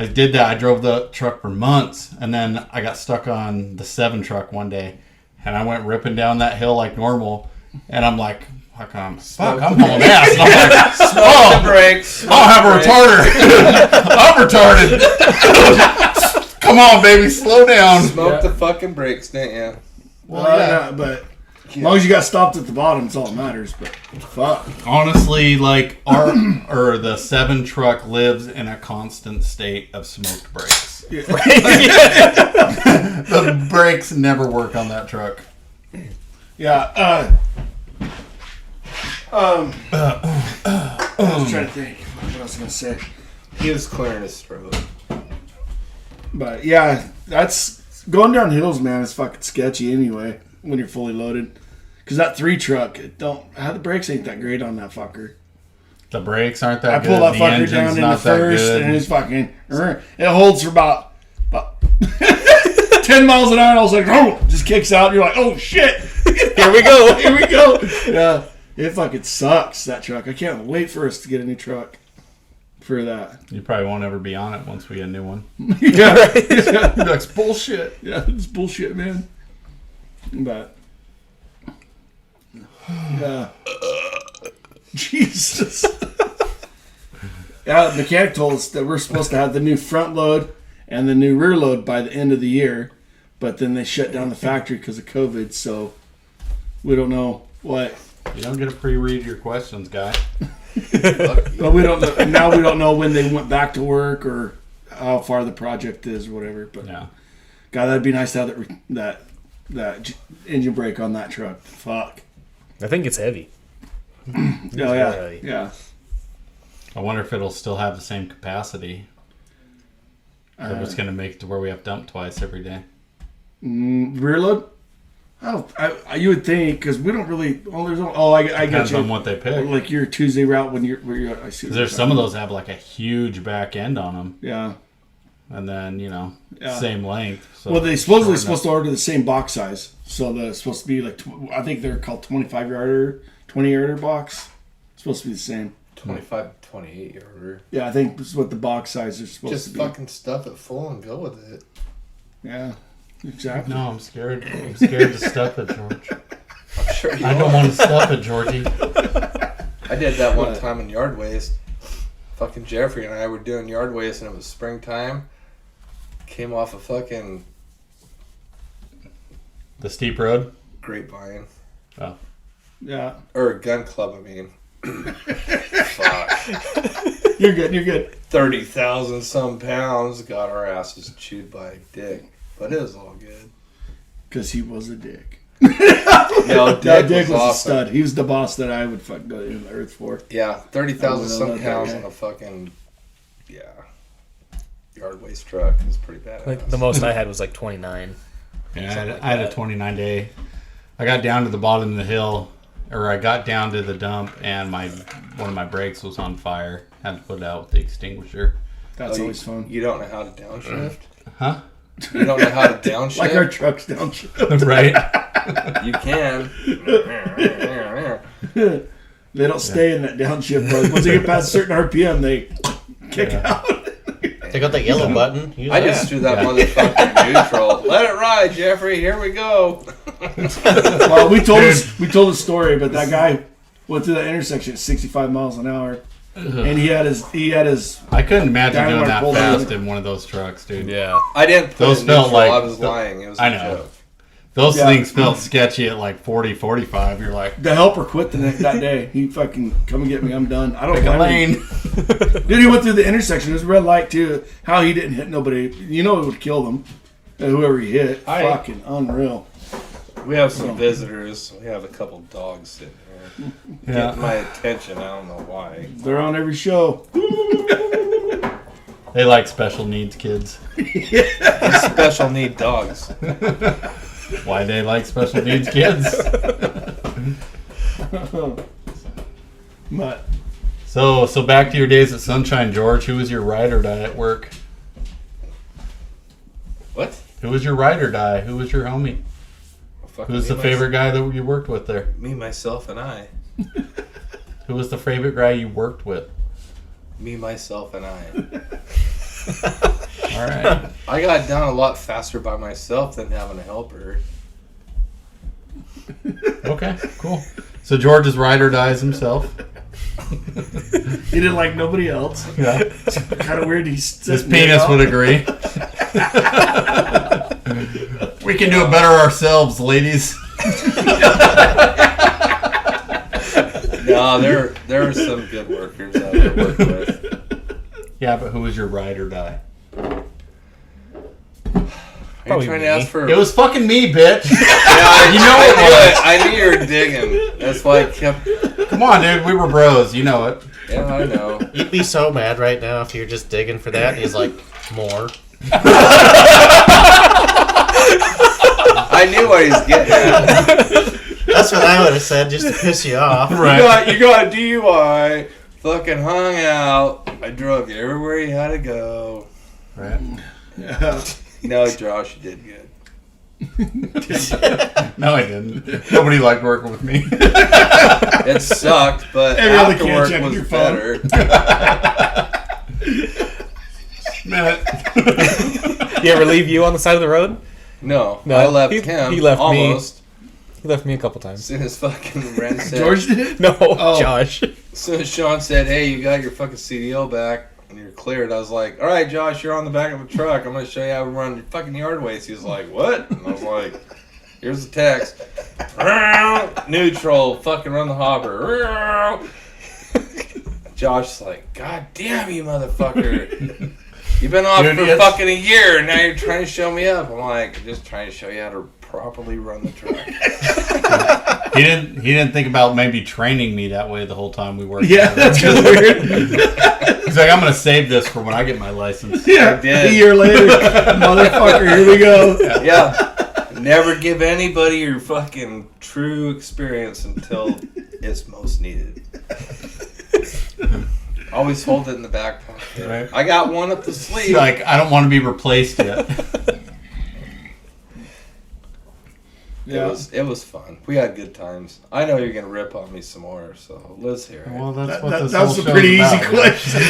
did that. I drove the truck for months, and then I got stuck on the 7 truck one day, and I went ripping down that hill like normal, and I'm like, fuck, I'm hauling ass. And I'm like, The brakes. I'll have a retarder. I'm retarded. Come on, baby, slow down. Smoke the fucking brakes, didn't you? Well, yeah, but as long as you got stopped at the bottom, it's all that matters. But fuck. Honestly, like the 7 truck lives in a constant state of smoked brakes. The brakes never work on that truck. Yeah. I was trying to think what I was gonna say, He was clearing his throat. but yeah, that's going down hills, man. It's fucking sketchy anyway when you're fully loaded. Cause that 3 truck, the brakes ain't that great on that fucker. The brakes aren't that I good. pull that The fucker engine's down in the not that first, good. and it's fucking. It holds for about 10 miles an hour. And I was like, oh, just kicks out. And you're like, oh shit, Here we go. here we go. Yeah, It fucking sucks, that truck. I can't wait for us to get a new truck for that. You probably won't ever be on it once we get a new one. Yeah, You're like, it's bullshit. yeah, it's bullshit, man. But yeah, Jesus. Yeah, the mechanic told us that we're supposed to have the new front load and the new rear load by the end of the year, but then they shut down the factory because of COVID, so we don't know what. You don't get to pre-read your questions, guy. But we don't know, now we don't know when they went back to work or how far the project is or whatever. But Yeah. God, that'd be nice to have that engine brake on that truck. Fuck. I think it's heavy. Oh yeah, heavy. yeah. I wonder if it'll still have the same capacity. Or if it's going to make it to where we have to dump twice every day. Rear load? Oh, you would think because we don't really. Oh, there's. I got Depends you. on what they pick. Like your Tuesday route when you're. I see. Because there's some of those have like a huge back end on them. Yeah. And then, Yeah. same length. So Well, they supposedly short supposed to order the same box size, so the supposed to be like I think they're called 25-yarder, 20-yarder box. It's supposed to be the same. 25 to 28 yarder. Yeah, I think this is what the box size is supposed Just to be. fucking stuff it full and go with it. Yeah, exactly. No, I'm scared. I'm scared to stuff it, George. I'm sure you I don't want to stuff it, Georgie. I did that one time in yard waste. Fucking Jeffrey and I were doing yard waste and it was springtime. Came off a fucking The steep road? grapevine. Oh. Yeah, Or a gun club, I mean. Fuck. you're good. You're good. 30,000 some pounds. Got our asses chewed by a dick. But it was all good. Because he was a dick. No, That dick was a awesome. stud. He was the boss that I would fucking go to the earth for. Yeah, 30,000 I some would've loved pounds that on guy. a fucking, yard waste truck. It was pretty badass. Like the most I had was like 29. Yeah, Like I had a that. 29 day. I got down to the bottom of the hill, or I got down to the dump, and one of my brakes was on fire. Had to put it out with the extinguisher. That's Oh, always fun. You don't know how to downshift? Huh? You don't know how to downshift? Like our trucks downshift. Right? You can. They don't stay in that downshift mode. Once they get past a certain RPM, they kick out. They got the yellow button. Use I that. just threw that motherfucking neutral. Let it ride, Jeffrey. Here we go. Well, we told a story, but that guy went through that intersection at 65 miles an hour, and he had his I couldn't imagine doing Dynamite that pulled fast over. in one of those trucks, dude. Yeah. I didn't put Those it felt neutral. like- I was lying. It was a I know. joke. Those Yeah. things felt sketchy at like 40, 45. You're like, the helper quit that day. He fucking come and get me. I'm done. I don't pick a blame him. lane. Dude, he went through the intersection. It was a red light too. How he didn't hit nobody? You know it would kill them. Whoever he hit, fucking unreal. We have some visitors. We have a couple dogs sitting here. Yeah. Getting my attention. I don't know why. They're on every show. They like special needs kids. Special need dogs. Why they like special needs kids? But So back to your days at Sunshine, George. Who was your ride or die at work? What? Who was your ride or die? Who was your homie? Fucking Who's the me, favorite guy that you worked with there? Me, myself, and I. Who was the favorite guy you worked with? Me, myself, and I. All right. I got down a lot faster by myself than having a helper. Okay, cool. So George is ride or dies himself. he didn't like nobody else. Yeah. Kind of weird. His penis would agree. We can do it better ourselves, ladies. No, there are some good workers that I work with. Yeah, but who was your ride or die? Are Probably you trying me. to ask for? It was fucking me, bitch. Yeah, You know it was. I knew you were digging. That's why I kept. Come on, dude. We were bros. You know it. Yeah, I know. You'd be so mad right now if you're just digging for that. And he's like, more. I knew what he was getting at. That's what I would have said just to piss you off. Right. You got a DUI. Fucking hung out. I drove you everywhere you had to go. Right. Yeah. No, Josh, you did good. No, I didn't. Nobody liked working with me. It sucked, but Every other after kid work checking was your phone. better. Minute. You ever leave you on the side of the road? No, No, I left he- him. he left me. almost. He left me a couple times. As soon as fucking Ren said, George did it? No, Oh. Josh. as soon as Sean said, "Hey, you got your fucking CDL back and you're cleared," I was like, "All right, Josh, you're on the back of the truck. I'm gonna show you how to run your fucking yard waste." He was like, "What?" And I was like, "Here's the text. Neutral. Fucking run the hopper." Josh's like, "God damn you, motherfucker! You've been off Dude, for it's- fucking a year, and now you're trying to show me up." I'm like, "Just trying to show you how to properly run the truck." He didn't think about maybe training me that way the whole time we worked. Yeah, together. that's kind of weird. He's like, I'm gonna save this for when I get my license. Yeah, I did. a year later, motherfucker, here we go. Yeah. Never give anybody your fucking true experience until it's most needed. Always hold it in the back pocket. Right. I got one up the He's sleeve. like, I don't want to be replaced yet. Yeah. It was fun. We had good times. I know you're gonna rip on me some more, so let's hear it. Well, that's That, what that, this that whole was a show's pretty easy about. question.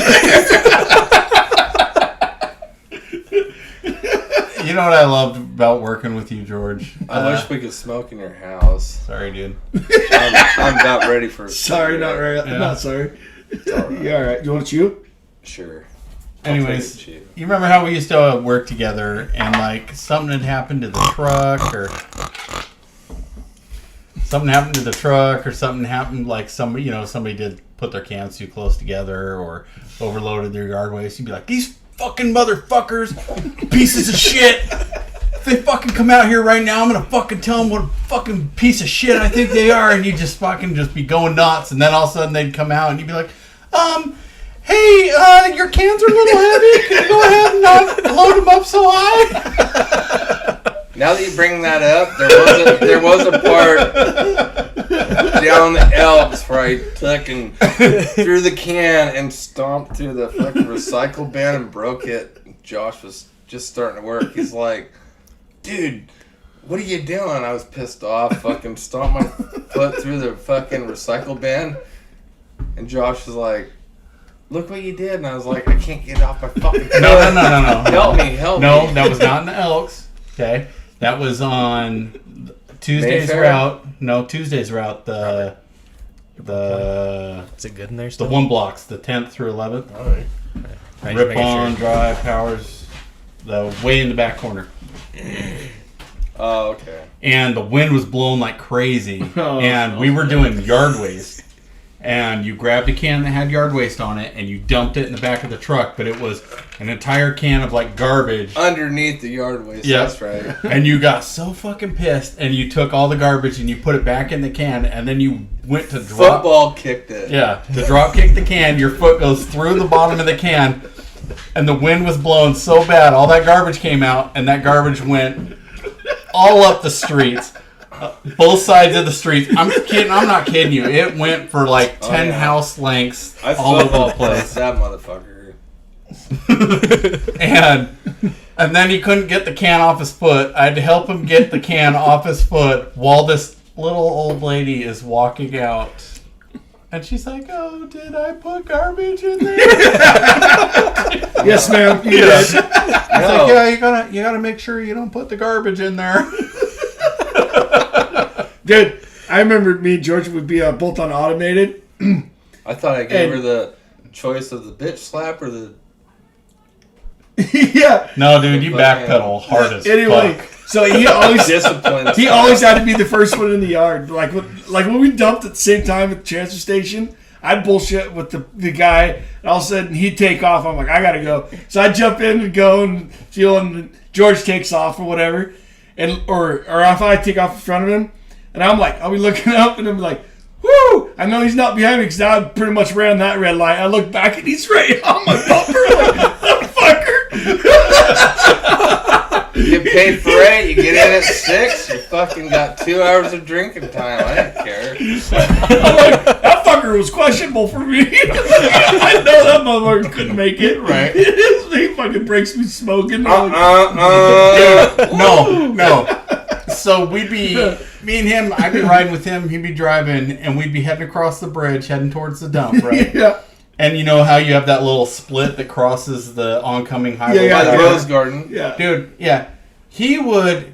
You know what I loved about working with you, George? I wish we could smoke in your house. Sorry, dude. I'm about ready for a Sorry, not cigarette. right. Yeah. Not sorry. All right. You all right? You want to chew? Sure. Anyways, I'll take it, you remember how we used to work together and like something had happened to the truck or something happened like somebody did put their cans too close together or overloaded their yard waste. You'd be like, these fucking motherfuckers, pieces of shit. If they fucking come out here right now, I'm gonna fucking tell them what a fucking piece of shit I think they are, and you just be going nuts, and then all of a sudden they'd come out and you'd be like, hey, your cans are a little heavy. Can you go ahead and not load them up so high? Now that you bring that up, there was a part down the Elks where I took and threw the can and stomped through the fucking recycle bin and broke it. Josh was just starting to work. He's like, "Dude, what are you doing?" I was pissed off. Fucking stomped my foot through the fucking recycle bin, and Josh was like, "Look what you did." And I was like, "I can't get off my fucking foot. No. Help me, help No, me." that was not in the Elks. Okay, that was on Tuesday's Mayfair? route. No, Tuesday's route. The Is it good in there the still? one blocks, the 10th through 11th. All right, just Rip making on, sure. drive, powers, the way in the back corner. Oh, okay. And the wind was blowing like crazy. Oh, and we were doing yard waste. And you grabbed a can that had yard waste on it and you dumped it in the back of the truck, but it was an entire can of like garbage. Underneath the yard waste. Yeah. That's right. And you got so fucking pissed and you took all the garbage and you put it back in the can and then you went to drop. Football kicked it. Yeah, to drop kick the can, your foot goes through the bottom of the can and the wind was blowing so bad, all that garbage came out and that garbage went all up the streets. Both sides of the streets. I'm kidding. I'm not kidding you. It went for like 10 yeah. house lengths I all over football the place. that motherfucker. And then he couldn't get the can off his foot. I had to help him get the can off his foot while this little old lady is walking out. And she's like, "Oh, did I put garbage in there?" Yes, ma'am. You did. It's like, "Yeah, you gotta make sure you don't put the garbage in there." Dude, I remember me and George would be both on automated. I thought I gave And- her the choice of the bitch slap or the. Yeah. No, dude, you backpedal hard as Anyway, fuck. so he always Discipline. he always had to be the first one in the yard. Like when we dumped at the same time at the transfer station, I'd bullshit with the guy, and all of a sudden he'd take off. I'm like, I gotta go. So I jump in and go and feel, and George takes off or whatever, and or if I take off in front of him, and I'm like, I'll be looking up and I'm like, whoo! I know he's not behind me because now I pretty much ran that red light. I look back and he's right on my bumper. Like, that fucker. You get paid for 8, you get in at 6, you fucking got 2 hours of drinking time. I didn't care. I'm like, that fucker was questionable for me. I know that motherfucker couldn't make it. Right. He fucking breaks me smoking. No. so we'd be, me and him, I'd be riding with him, he'd be driving, and we'd be heading across the bridge, heading towards the dump, right? Yeah. And you know how you have that little split that crosses the oncoming highway? Yeah, By the Rose Garden. Yeah. Dude, yeah. He would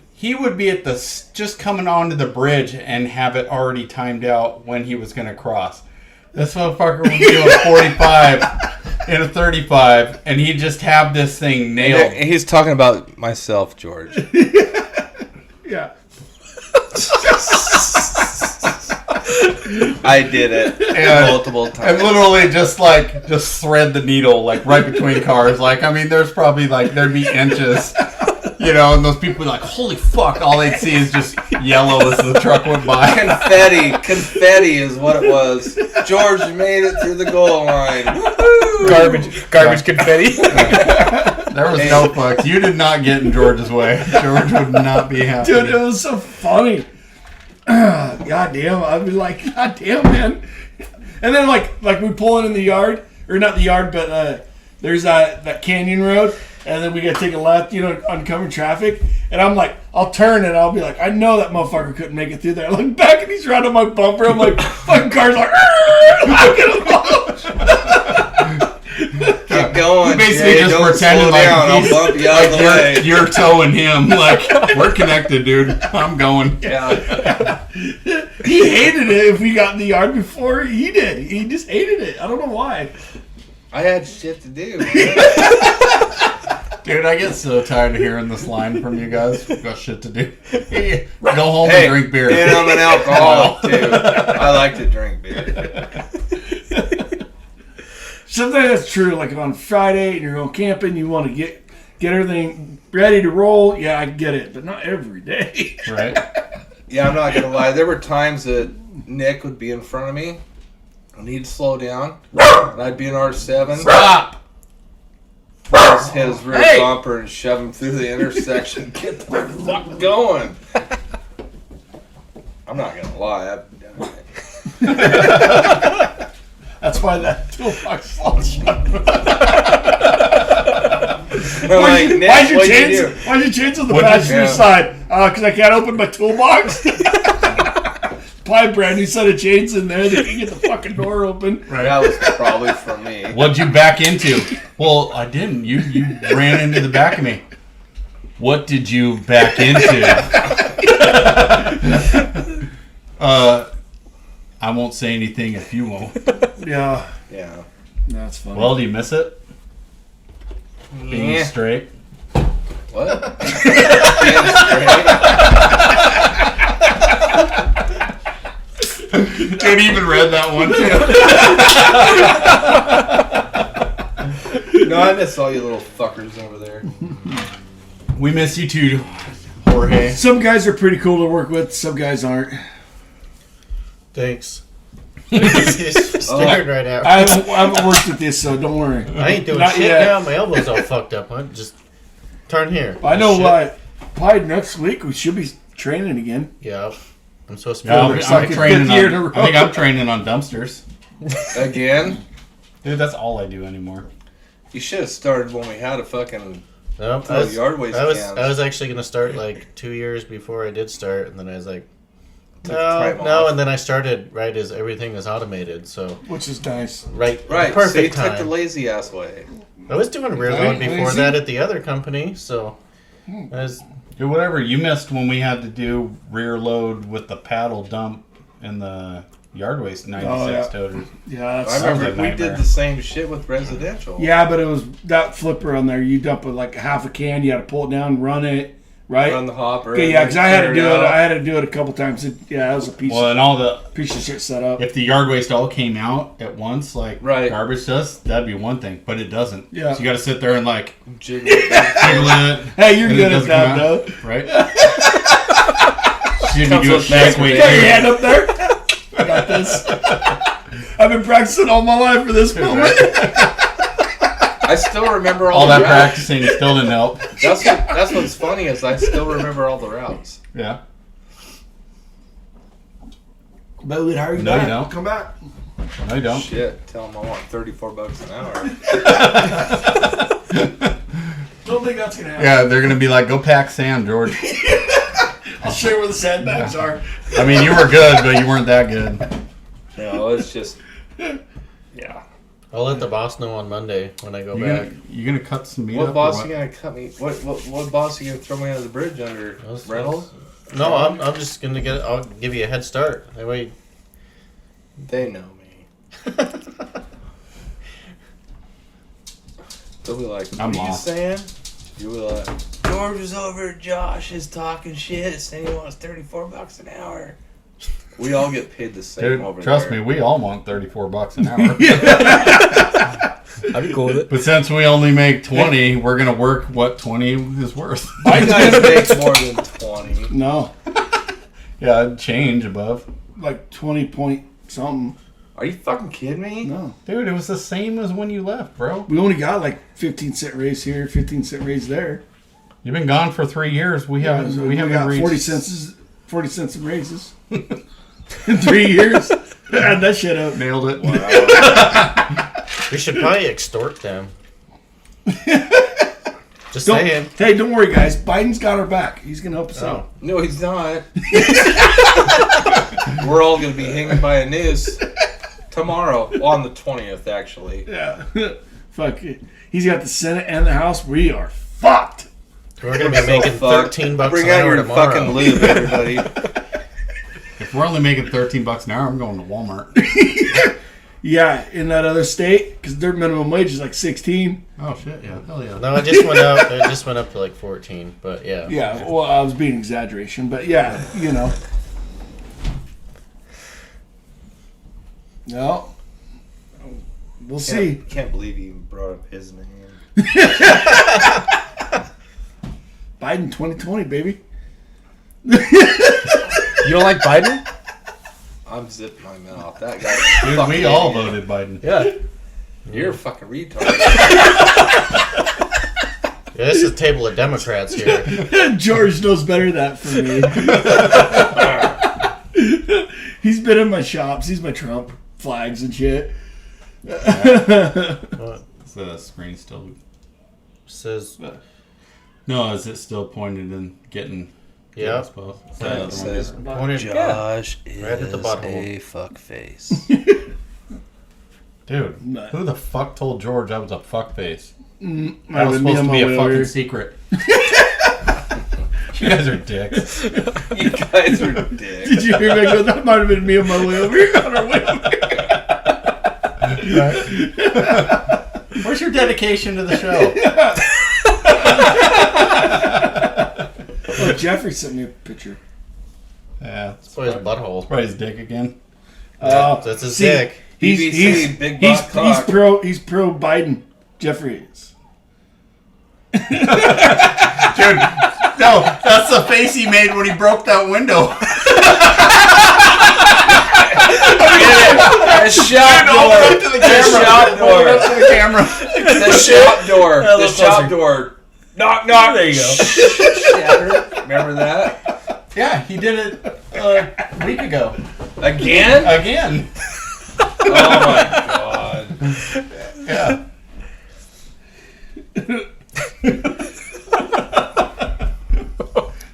be at the, just coming onto the bridge and have it already timed out when he was going to cross. This motherfucker would be doing 45 in a 35, and he'd just have this thing nailed. And he's talking about myself, George. Yeah. I did it multiple times. And literally just thread the needle like right between cars. Like, I mean, there's probably there'd be inches, you know, and those people would be like, holy fuck, all they'd see is just yellow as the truck went by. Confetti is what it was. George made it through the goal line. Garbage confetti. There was no fucks. You did not get in George's way. George would not be happy. Dude, it was so funny. God damn, I'd be like, God damn, man. And then like we pull in the yard, or not the yard, but there's that canyon road, and then we gotta take a left, you know, oncoming traffic. And I'm like, I'll turn and I'll be like, I know that motherfucker couldn't make it through there. I look back and he's right on my bumper. I'm like, fucking car's like, I'm Keep going. Basically Jay, just don't pretending slow like down. I'll he's- bump you out of the way. you're towing him. Like, we're connected, dude. I'm going. Yeah. He hated it if we got in the yard before he did. He just hated it. I don't know why. I had shit to do. Dude, I get so tired of hearing this line from you guys. We've got shit to do. Go home and drink beer. And I'm an alcoholic too. I like to drink beer. Sometimes that's true. Like on Friday and you're going camping, you want to get everything ready to roll. Yeah, I get it, but not every day. Right? Yeah, I'm not gonna lie. There were times that Nick would be in front of me, and he'd slow down, and I'd be in R7. Stop! Just hit his rear bumper and shove him through the intersection. Get the fuck going! I'm not gonna lie. I've done it. That's why that toolbox falls shut. I'm like, Nick, Why'd you what'd you change? do? Why'd you change on the What'd you passenger do? side? Because I can't open my toolbox. Probably a brand new set of chains in there that can get the fucking door open. That was probably for me. What'd you back into? Well, I didn't. You ran into the back of me. What did you back into? I won't say anything if you won't. Yeah, Yeah. that's funny. Well, do you miss it? Being Yeah. straight? What? Being straight? Dude even read that one too. No, I miss all you little fuckers over there. We miss you too, Jorge. Some guys are pretty cool to work with. Some guys aren't. Thanks. He's staring right at me. I haven't worked with this, so don't worry. I ain't doing Not shit yet. now. My elbow's all fucked up. I just turn here. I know Shit. why. Probably next week we should be training again. Yeah, I'm supposed to be. No, It's I'm like the training fifth year in a on, row. I think I'm training on dumpsters. Again? Dude, that's all I do anymore. You should have started when we had a fucking No, throw yard waste I was cans. actually gonna start like 2 years before I did start, and then I was like, time no, off. and then I started right as everything is automated. So Which is nice. right, Right, perfect so you time. took the lazy ass way. I was doing rear load before lazy. that at the other company, so I was, Dude, whatever. You missed when we had to do rear load with the paddle dump in the yard waste 96 Oh, yeah. toters. Yeah, I that's, Sounds remember like we nightmare. did the same shit with residential. yeah, but it was that flipper on there. You dump it like half a can. You had to pull it down, run it, right? Run the hopper. Okay, and yeah, then because I had to clear do it. out. I had to do it a couple times. Yeah, that was a Well, and all the piece of shit set up. if the yard waste all came out at once, like Right. garbage does, that'd be one thing, but it doesn't. Yeah. So you got to sit there and like Jiggle it back. jiggle it. Hey, you're and good it at doesn't come that, out, though. right? Should be Comes doing with back weight. Got your hand up there. I got this. I've been practicing all my life for this moment. I still remember all, All the that routes. practicing still didn't help. That's what's funny is I still remember all the routes. Yeah. But we'd hire you No, you back. don't. Come back. No, you don't. Shit, tell them I want $34 an hour. Don't think that's gonna happen. Yeah, they're gonna be like, "Go pack sand, George." I'll show you where the sandbags are. I mean, you were good, but you weren't that good. No, it's just. Yeah. I'll let the boss know on Monday when I go back. You gonna cut some meat What up? boss or are you gonna cut me? What boss are you gonna throw me under the bridge under? Reynolds? No, I'm just gonna get. I'll give you a head start. That way. They know me. They'll be like, I'm what are you lost. saying? You'll be like, George was over at Josh is talking shit, saying he wants $34 an hour. We all get paid the same over Dude, trust there. me, we all want $34 an hour. I'd be cool with it. But since we only make 20, we're gonna work what 20 is worth. My guys make more than 20. No, Yeah, it'd change above. like 20 point something. Are you fucking kidding me? No, Dude, it was the same as when you left, bro. we only got like 15-cent raise here, 15-cent raise there. You've been gone for 3 years. We haven't. so We haven't got reached 40 cents in raises in 3 years. Add that shit up. Nailed it. We should probably extort them. Just Don't, saying. hey, don't worry, guys. Biden's got our back. He's gonna help us out. No, he's not. We're all going to be hanging by a noose tomorrow, on the 20th, actually. Yeah, fuck it. He's got the Senate and the House. We are fucked. We're gonna be making $13 Bring an out hour your tomorrow. fucking lube, everybody. If we're only making $13 an hour, I'm going to Walmart. Yeah, in that other state, because their minimum wage is like 16. Oh shit! Yeah, hell yeah. No, it just went up. It just went up to like 14. But yeah. Yeah, well, I was being exaggeration, but yeah, you know. No, we'll see. Can't believe you brought up his name. Biden 2020, baby. You don't like Biden? I'm zipping my mouth. That guy. Dude, we all voted Biden. Yeah. You're a fucking retard. Yeah, this is a table of Democrats here. George knows better than that for me. He's been in my shops. He's my Trump flags and shit. What? Is the screen still? Says. No, is it still pointed and getting? Yeah. I suppose. Is Yeah, that It the one? says Pointed. Josh Right at the is butthole. a fuckface. Dude, No. who the fuck told George I was a fuckface? Might That was have been supposed to me be on a my way fucking over. secret. You guys are dicks. You guys are dicks. Did you hear me go? That might have been me on my way over. On our way over. Where's your dedication to the show? Oh, Jeffrey sent me a picture. Yeah, That's his butthole. probably his dick again. That's his dick. BBC, big butt cock. He's pro Biden. Jeffrey is. Dude, no, that's the face he made when he broke that window. The shop door. to the The shop door. to the camera. The shop door. The little shop closer. door. Knock, knock. There you go. Shatter. Remember that? Yeah, he did it a week ago. Again? Again. Oh my god. Yeah.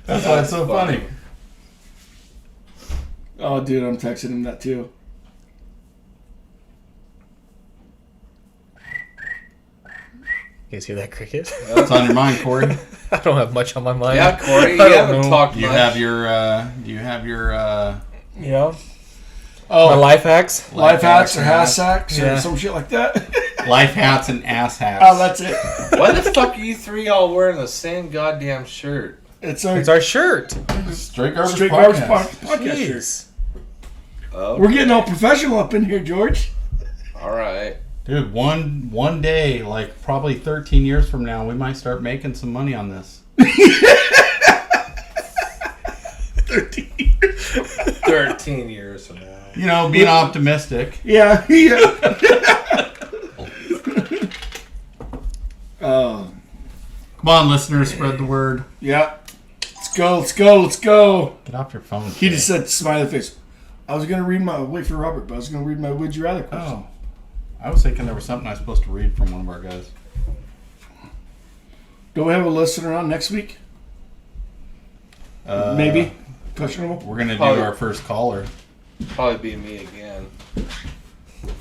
That's why it's so funny. Oh, dude, I'm texting him that too. You see that cricket? What's on your mind, Corey? I don't have much on my mind. Yeah, Corey, you I don't haven't know. talked Do you much. have your You know? My Oh, life hacks? life hacks or ass hacks or Yeah. some shit like that. life hats and ass hats? Oh, that's it. Why the fuck are you three all wearing the same goddamn shirt? It's our It's our shirt. Straight Garbage straight Podcast. garbage podcast shirt. Jeez. Oh, We're getting all professional up in here, George. all right. Dude, one day, like probably 13 years from now, we might start making some money on this. 13 years. 13 years from now. You know, being optimistic. Yeah, yeah. Oh, Come on, listeners, spread the word. yeah. Let's go, let's go, let's go. Get off your phone. He just said, smiley face. I was going to read wait for Robert, but I was going to read my Would You Rather question. Oh. I was thinking there was something I was supposed to read from one of our guys. Do we have a listener on next week? Maybe. Questionable. We're gonna do Probably. our first caller. Probably be me again.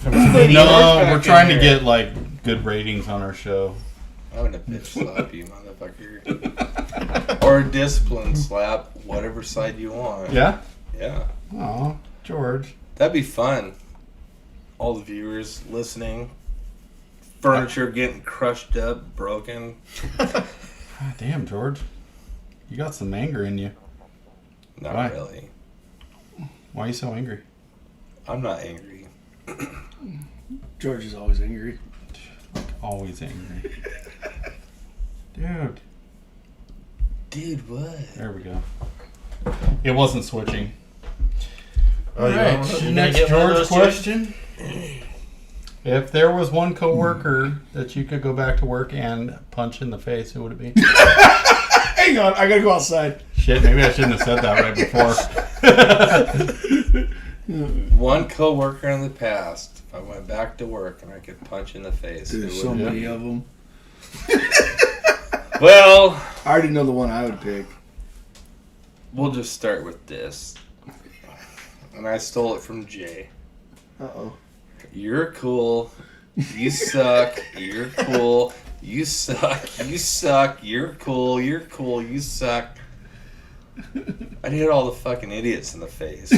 No, we're trying to here. get like good ratings on our show. I'm gonna bitch slap you, motherfucker. Or a discipline slap, whatever side you want. Yeah. Yeah. Oh, George. That'd be fun. All the viewers listening. Furniture getting crushed up, broken. God damn, George. You got some anger in you. Not Why? really. Why are you so angry? I'm not angry. George is always angry. Always angry. Dude. Dude, what? There we go. It wasn't switching. Oh, you Alright, want- you next gonna get one of George those, Jay? question. If there was one coworker that you could go back to work and punch in the face, who would it be? Hang on, I gotta go outside. Shit, maybe I shouldn't have said that right before. One coworker in the past. If I went back to work and I could punch in the face. There's who so would it many be? of them. Well, I already know the one I would pick. we'll just start with this. And I stole it from Jay. Uh-oh. You're cool. You suck. You're cool. You suck. You suck. You're cool. You're cool. You suck. I'd hit all the fucking idiots in the face.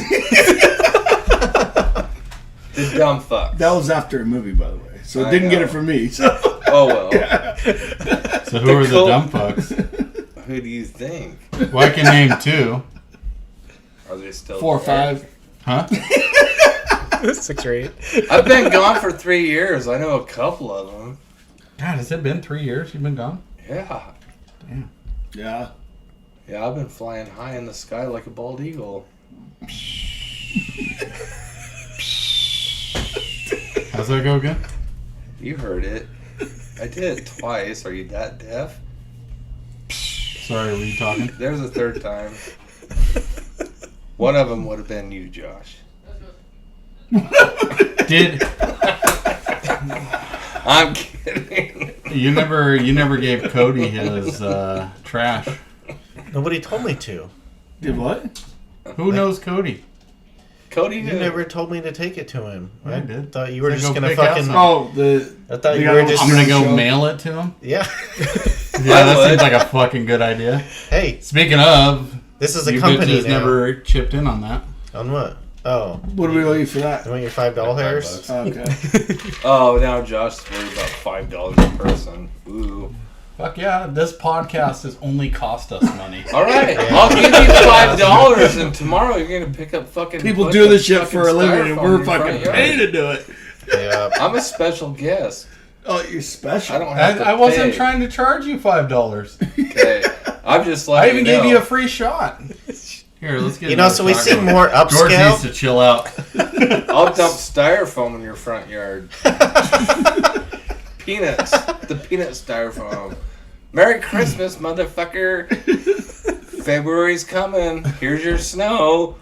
The dumb fucks. That was after a movie, by the way. So I it didn't get know. it from me. So. Oh well. So who are the Cool. dumb fucks? Who do you think? Well, I can name two. Are they still 4 or there? 5. Huh? 6 or 8. I've been gone for 3 years. I know a couple of them. God, has it been 3 years you've been gone? Yeah. Yeah. Yeah, I've been flying high in the sky like a bald eagle. How's that go again? You heard it. I did it twice. Are you that deaf? Sorry, were you talking? There's a third time. One of them would have been you, Josh. Did I'm kidding. you never gave Cody his trash? Nobody told me to. Did what? Who knows Cody? Cody You did. never told me to take it to him. I did. Thought you were Said just go gonna pick out fucking. some. Oh, the... I thought The you guy were with- just. I'm gonna go Show. mail it to him. Yeah. Yeah, that would. seems like a fucking good idea. Hey, Speaking of, this is a you company bitches now. never chipped in on that. On what? Oh, What do we owe you for that? you want your $5 hairs? Okay. Oh, now Josh is worried about $5 a person. Ooh. Fuck yeah, this podcast has only cost us money. All right, I'll give you $5, and tomorrow you're gonna pick up fucking. People bunch do of this shit fucking for a living, and styrofoam in we're your front fucking yard. paid to do it. Yeah. I'm a special guest. Oh, you're special. I don't have to I wasn't pay. trying to charge you $5. Okay, I'm just I letting even you know. gave you a free shot. Here, let's get. You know, another so we shot seem going. more George needs upscale. to chill out. I'll dump styrofoam in your front yard. Peanuts. The peanut styrofoam. Merry Christmas, motherfucker. February's coming. Here's your snow.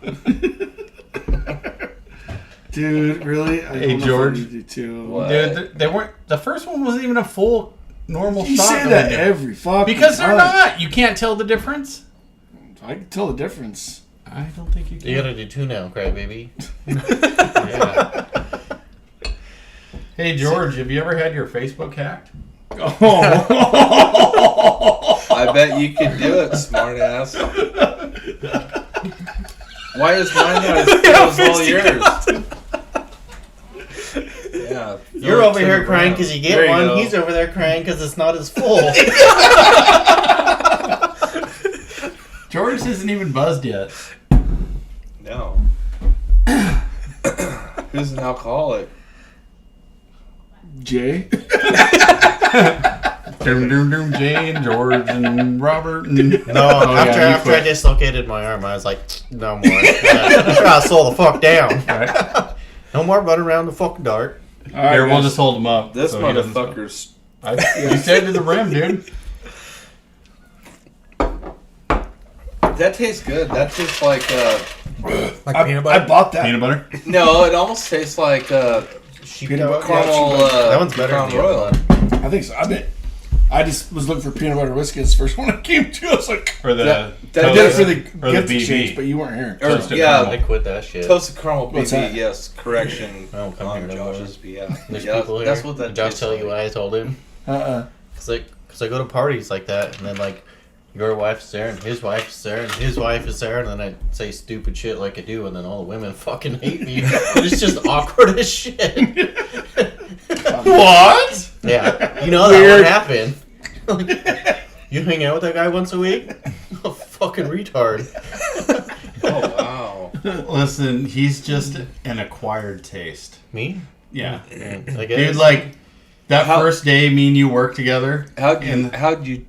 Dude, really? I Hey, don't know if I George. need you to. What? Dude, they weren't. The first one wasn't even a full normal You shot. say going that in. every fucking Because they're time. not. You can't tell the difference. I can tell the difference. I don't think you can. You gotta do 2 now, crybaby. Yeah. Hey George, have you ever had your Facebook hacked? Oh. I bet you could do it, smartass. Why is mine not as good as all yours? Yeah. You're over here crying because you get one. Go. He's over there crying because it's not as full. George isn't even buzzed yet. No. Who's an alcoholic? Jay? Doom, Jay and George and Robert. And... No, after I dislocated my arm, I was like, no more. I slow the fuck down. Right. No more running around the fucking dark. All right, Here, we'll guys. just hold him up. This so he doesn't motherfucker's. You said to the rim, dude. That tastes good. That tastes like Like peanut butter? I bought that. Peanut butter? no. It almost tastes like Peanut butter. caramel. That one's better Crown than the other Royal. one. I think so. I bet. I just was looking for peanut butter whiskey. It's the first one I came to. I was like, Or the That I did it for the or gift the BB. exchange, but you weren't here. Or, Toasted yeah, caramel. I quit that shit. toasted caramel What's BB. that? Yes, correction. I don't come here on no more. Josh's. Yeah, There's yeah, people here. that's what that. Did Josh tastes tell you like. why I told him? Cause I go to parties like that, and then like your wife's there, and his wife's there, and his wife is there, and then I say stupid shit like I do, and then all the women fucking hate me. It's just awkward as shit. What? Yeah, you know that would happen. You hang out with that guy once a week? Oh, fucking retard. Oh wow. Listen, he's just an acquired taste. Me? Yeah. I guess. Dude, like, that How- first day me and you worked together. How'd and you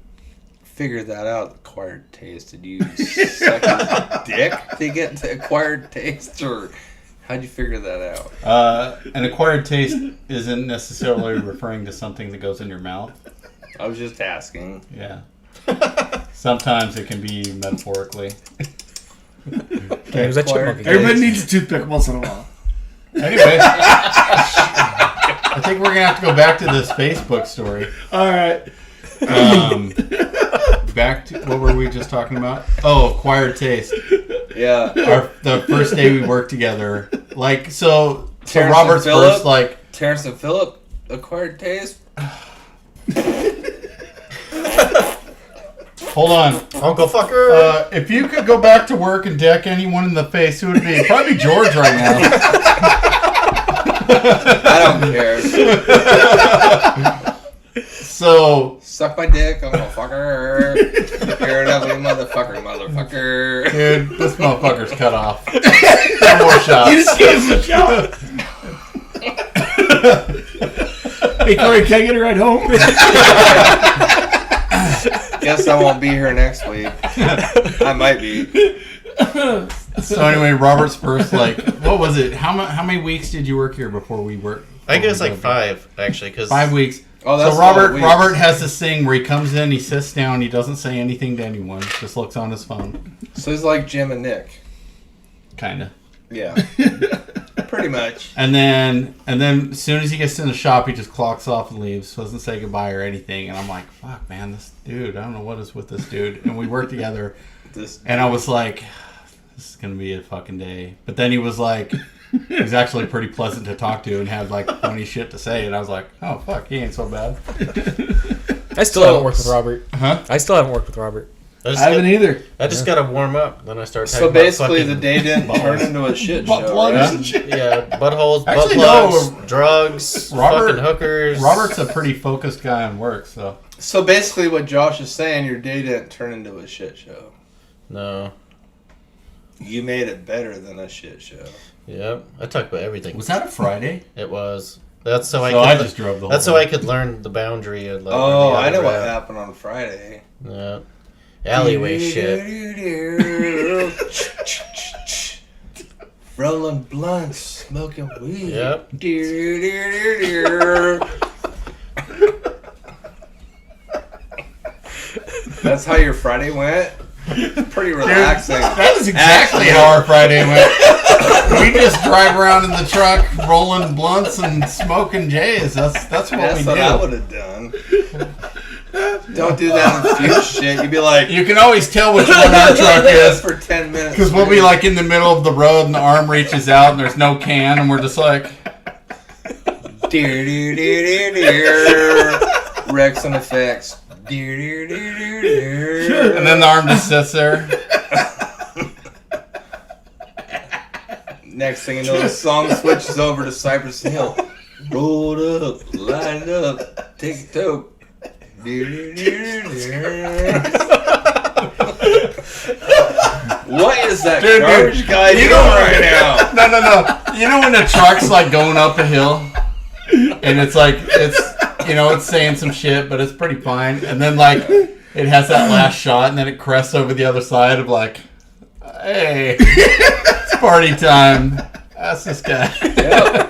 figure that out? Acquired taste? Did you suck your dick to get to acquired taste, or how'd you figure that out? an acquired taste isn't necessarily referring to something that goes in your mouth. I was just asking. Yeah. Sometimes it can be metaphorically. Okay, who's that chipmunk again? Everybody needs a toothpick once in a while. Anyway, I think we're gonna have to go back to this Facebook story. All right. Back to what were we just talking about? Oh, acquired taste. Yeah. The first day we worked together, like so Terrence Robert's and Phillip? first like. Terrence and Phillip acquired taste. Hold on. Uncle fucker. If you could go back to work and deck anyone in the face, who would it be? Probably George right now. I don't care. So, Suck my dick, Uncle fucker. You're an ugly motherfucker. dude, this motherfucker's cut off. No more shots. You just gave him a shot. Hey, Corey, can I get a ride home? Guess I won't be here next week. I might be. So anyway, Robert's first, like, what was it? How many weeks did you work here before we worked? I guess like 5, actually, because 5 weeks. Oh, that's So a lot of Robert weeks. Robert has this thing where he comes in, he sits down, he doesn't say anything to anyone, just looks on his phone. So he's like Jim and Nick. Kinda. Yeah. Pretty much. And then as soon as he gets in the shop, he just clocks off and leaves. Doesn't say goodbye or anything. And I'm like, fuck, man, this dude, I don't know what is with this dude. And we worked together, and I was like, this is going to be a fucking day. But then he was like, he was actually pretty pleasant to talk to and had like funny shit to say. And I was like, oh, fuck, he ain't so bad. I still haven't worked with Robert. Huh? I still haven't worked with Robert. I I haven't either. just gotta warm up. Then I start talking So about basically, fucking the day didn't balls. turn into a shit Butt show, plugs right? and shit. Yeah, buttholes, butt Actually, plugs, no. drugs, Robert- fucking hookers. Robert's a pretty focused guy on work, so. So basically, what Josh is saying, your day didn't turn into a shit show. No. You made it better than a shit show. Yep. I talked about everything. Was that a Friday? It was. That's so I So could. I just drove the whole That's so thing. I could learn the boundary of like. Oh, where the I know other what at. happened on Friday. Yeah. Alleyway shit. Rolling blunts, smoking weed. Yep. That's how your Friday went? Pretty relaxing. That is exactly how our Friday went. We just drive around in the truck, rolling blunts and smoking J's. That's what That's we what do. I would have done. Don't do that in future shit. You'd be like, You can always tell which one our truck is for 10 minutes. because we'll be like in the middle of the road and the arm reaches out and there's no can and we're just like, Dear, dear, dear, dear, dear. Rex and effects. Dear, dear, dear, dear, dear. and then the arm just sits there. Next thing you know, the song switches over to Cypress Hill. Rolled up, lined up, take a toke. Dear, dear, dear, dear. What is that Dude, garbage guy you doing know- right now? No. You know when the truck's like going up a hill and it's like, it's saying some shit, but it's pretty fine. And then like it has that last shot and then it crests over the other side of like, hey, it's party time. That's this guy. Yep.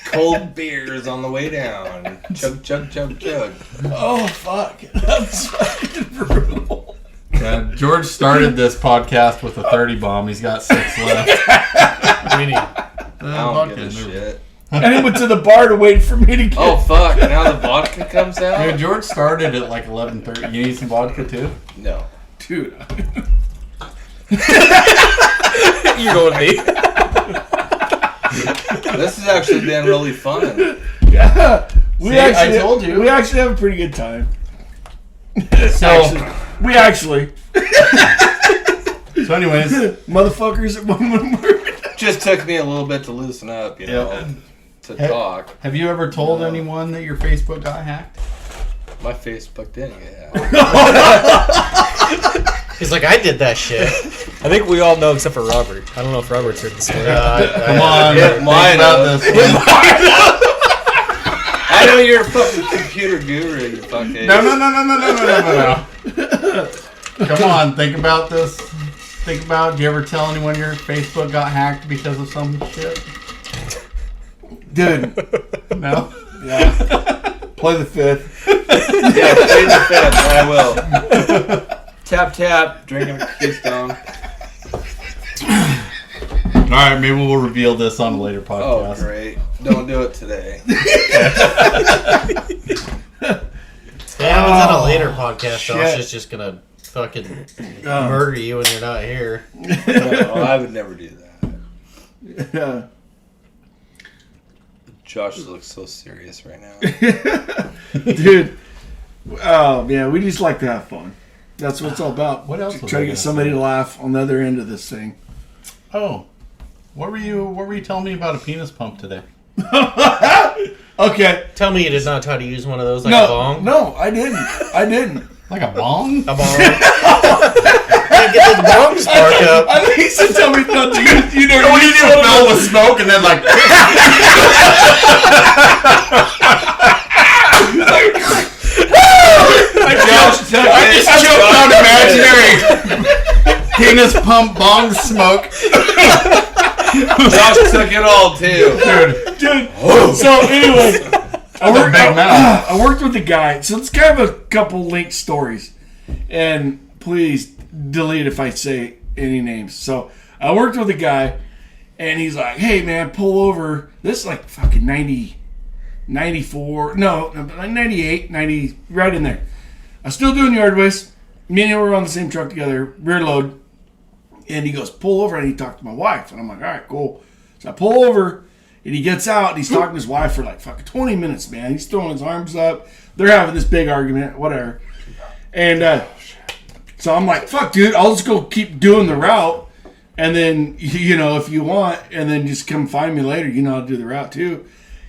Cold beers on the way down. Chug, chug, chug, chug. Oh, fuck. That's fucking brutal. Yeah, George started this podcast with a 30 bomb. He's got 6 left. We need. I don't give a shit. And he went to the bar to wait for me to get. Oh fuck! Now the vodka comes out. Dude, George started at like 11:30. You need some vodka too? No. Dude. You're going with me. This has actually been really fun. Yeah. I told you. We actually have a pretty good time. So, So anyways, motherfuckers at one Just took me a little bit to loosen up, you know, to talk. have you ever told anyone that your Facebook got hacked? My Facebook didn't get hacked. He's like, I did that shit. I think we all know except for Robert. I don't know if Robert's heard the story. Come on, think mine about up. this. I know you're a fucking computer guru, you fucking. No. Come on, think about this. Think about, do you ever tell anyone your Facebook got hacked because of some shit? Dude. No? Yeah. Play the fifth. Yeah, play the fifth. I will. Tap, tap. Drinking a Keystone. Alright, maybe we'll reveal this on a later Oh, podcast. great. Don't do it today. Yeah, it was on a later podcast. shit. Josh is just gonna fucking murder you when you're not here. No, I would never do that. Yeah. Josh looks so serious right now. Dude. Oh, yeah, we just like to have fun. That's what it's all about. What else was Try I to get gonna somebody say? to laugh on the other end of this thing. Oh. What were you telling me about a penis pump today? Okay. Tell me you did not try to use one of those like a bong? No, I didn't. Like a bong? A bong? Can't get the bong spark up. I think he said tell me not to use, What do you do? Fill with smoke and then like... I just choked on imaginary penis pump bong smoke. Josh took it all, too. Dude. So anyway, a big mouth. I worked with a guy. So it's kind of a couple linked stories. And please delete if I say any names. So I worked with a guy and he's like, hey man, pull over. This is like fucking 94. No, 98, 90, right in there. I was still doing yard waste. Me and him were on the same truck together, rear load. And he goes, pull over, and he talked to my wife. And I'm like, all right, cool. So I pull over, and he gets out, and he's talking to his wife for like fucking 20 minutes, man. He's throwing his arms up. They're having this big argument, whatever. And so I'm like, fuck, dude, I'll just go keep doing the route. And then, you know, if you want, and then just come find me later. You know how to do the route, too.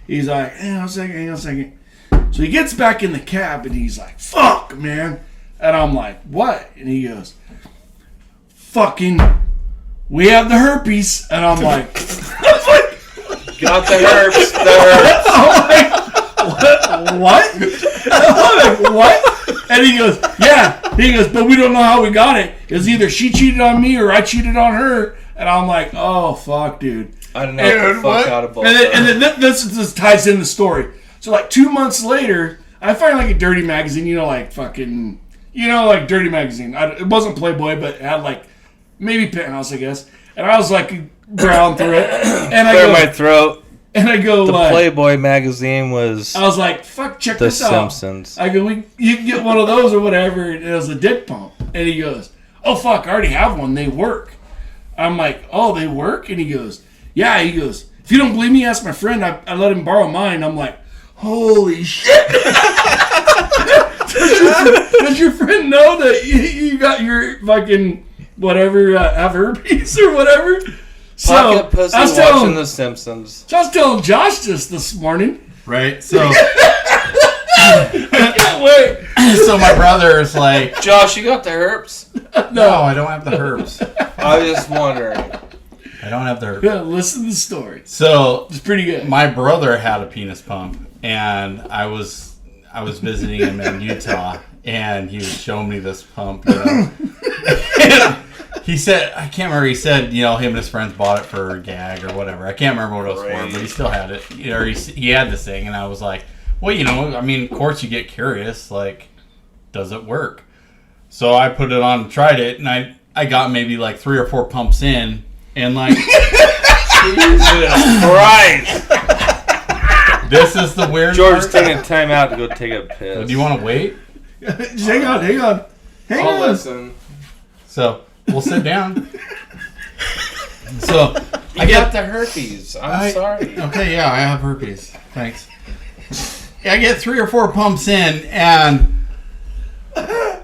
He's like, hang on a second. So he gets back in the cab, and he's like, fuck, man. And I'm like, what? And he goes, fucking, we have the herpes. And I'm like, Got the herpes. I'm like, what? I'm like, what? And he goes, yeah. He goes, but we don't know how we got it. It was either she cheated on me or I cheated on her. And I'm like, oh, fuck, dude. I don't know the fuck out of both. And then this ties in the story. So like 2 months later, I find like a dirty magazine, you know, like fucking, you know, like dirty magazine. It wasn't Playboy, but it had like maybe Penthouse, I guess. And I was like brown through it, and Clear my throat. And I go, The Playboy magazine was. I was like, fuck, check The this out. Simpsons. I go, you can get one of those or whatever. And it was a dick pump. And he goes, oh fuck, I already have one. They work. I'm like, oh, they work? And he goes, yeah. He goes, if you don't believe me, ask my friend. I let him borrow mine. I'm like, holy shit. Does your friend know that you got your fucking whatever, have herpes or whatever? So Pocket pussy I was watching telling, The Simpsons. so I was telling Josh this morning. Right? So I can't wait. so my brother is like, Josh, you got the herpes? no, I don't have the herpes. I was just wondering. I don't have the herpes. Yeah, listen to the story. So It's pretty good. my brother had a penis pump, and I was visiting him in Utah, and he was showing me this pump. You know? He said, I can't remember. He said, you know, him and his friends bought it for a gag or whatever. I can't remember what it was for, but he still had it. Or he had this thing, and I was like, well, you know, I mean, of course you get curious. Like, does it work? So I put it on and tried it, and I got maybe like 3 or 4 pumps in, and like, Jesus Christ. This is the weird George's part. taking time out to go take a piss. Do you want to wait? Just hang on. Hang I'll on. listen. So we'll sit down. So I got the herpes. I'm sorry. Okay, yeah, I have herpes. Thanks. I get 3 or 4 pumps in, and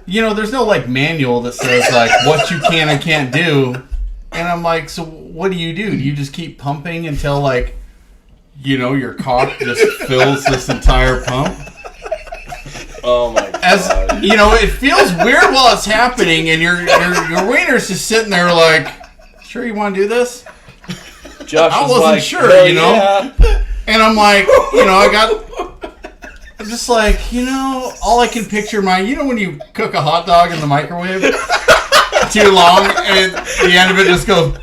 there's no like manual that says like what you can and can't do. And I'm like, so what do? Do you just keep pumping until like, your cock just fills this entire pump? Oh my god. As it feels weird while it's happening, and your wiener's just sitting there like, sure you want to do this? Josh I was wasn't like, sure, "Hell yeah." And I'm like, I'm just like, all I can picture when you cook a hot dog in the microwave too long, and the end of it just goes.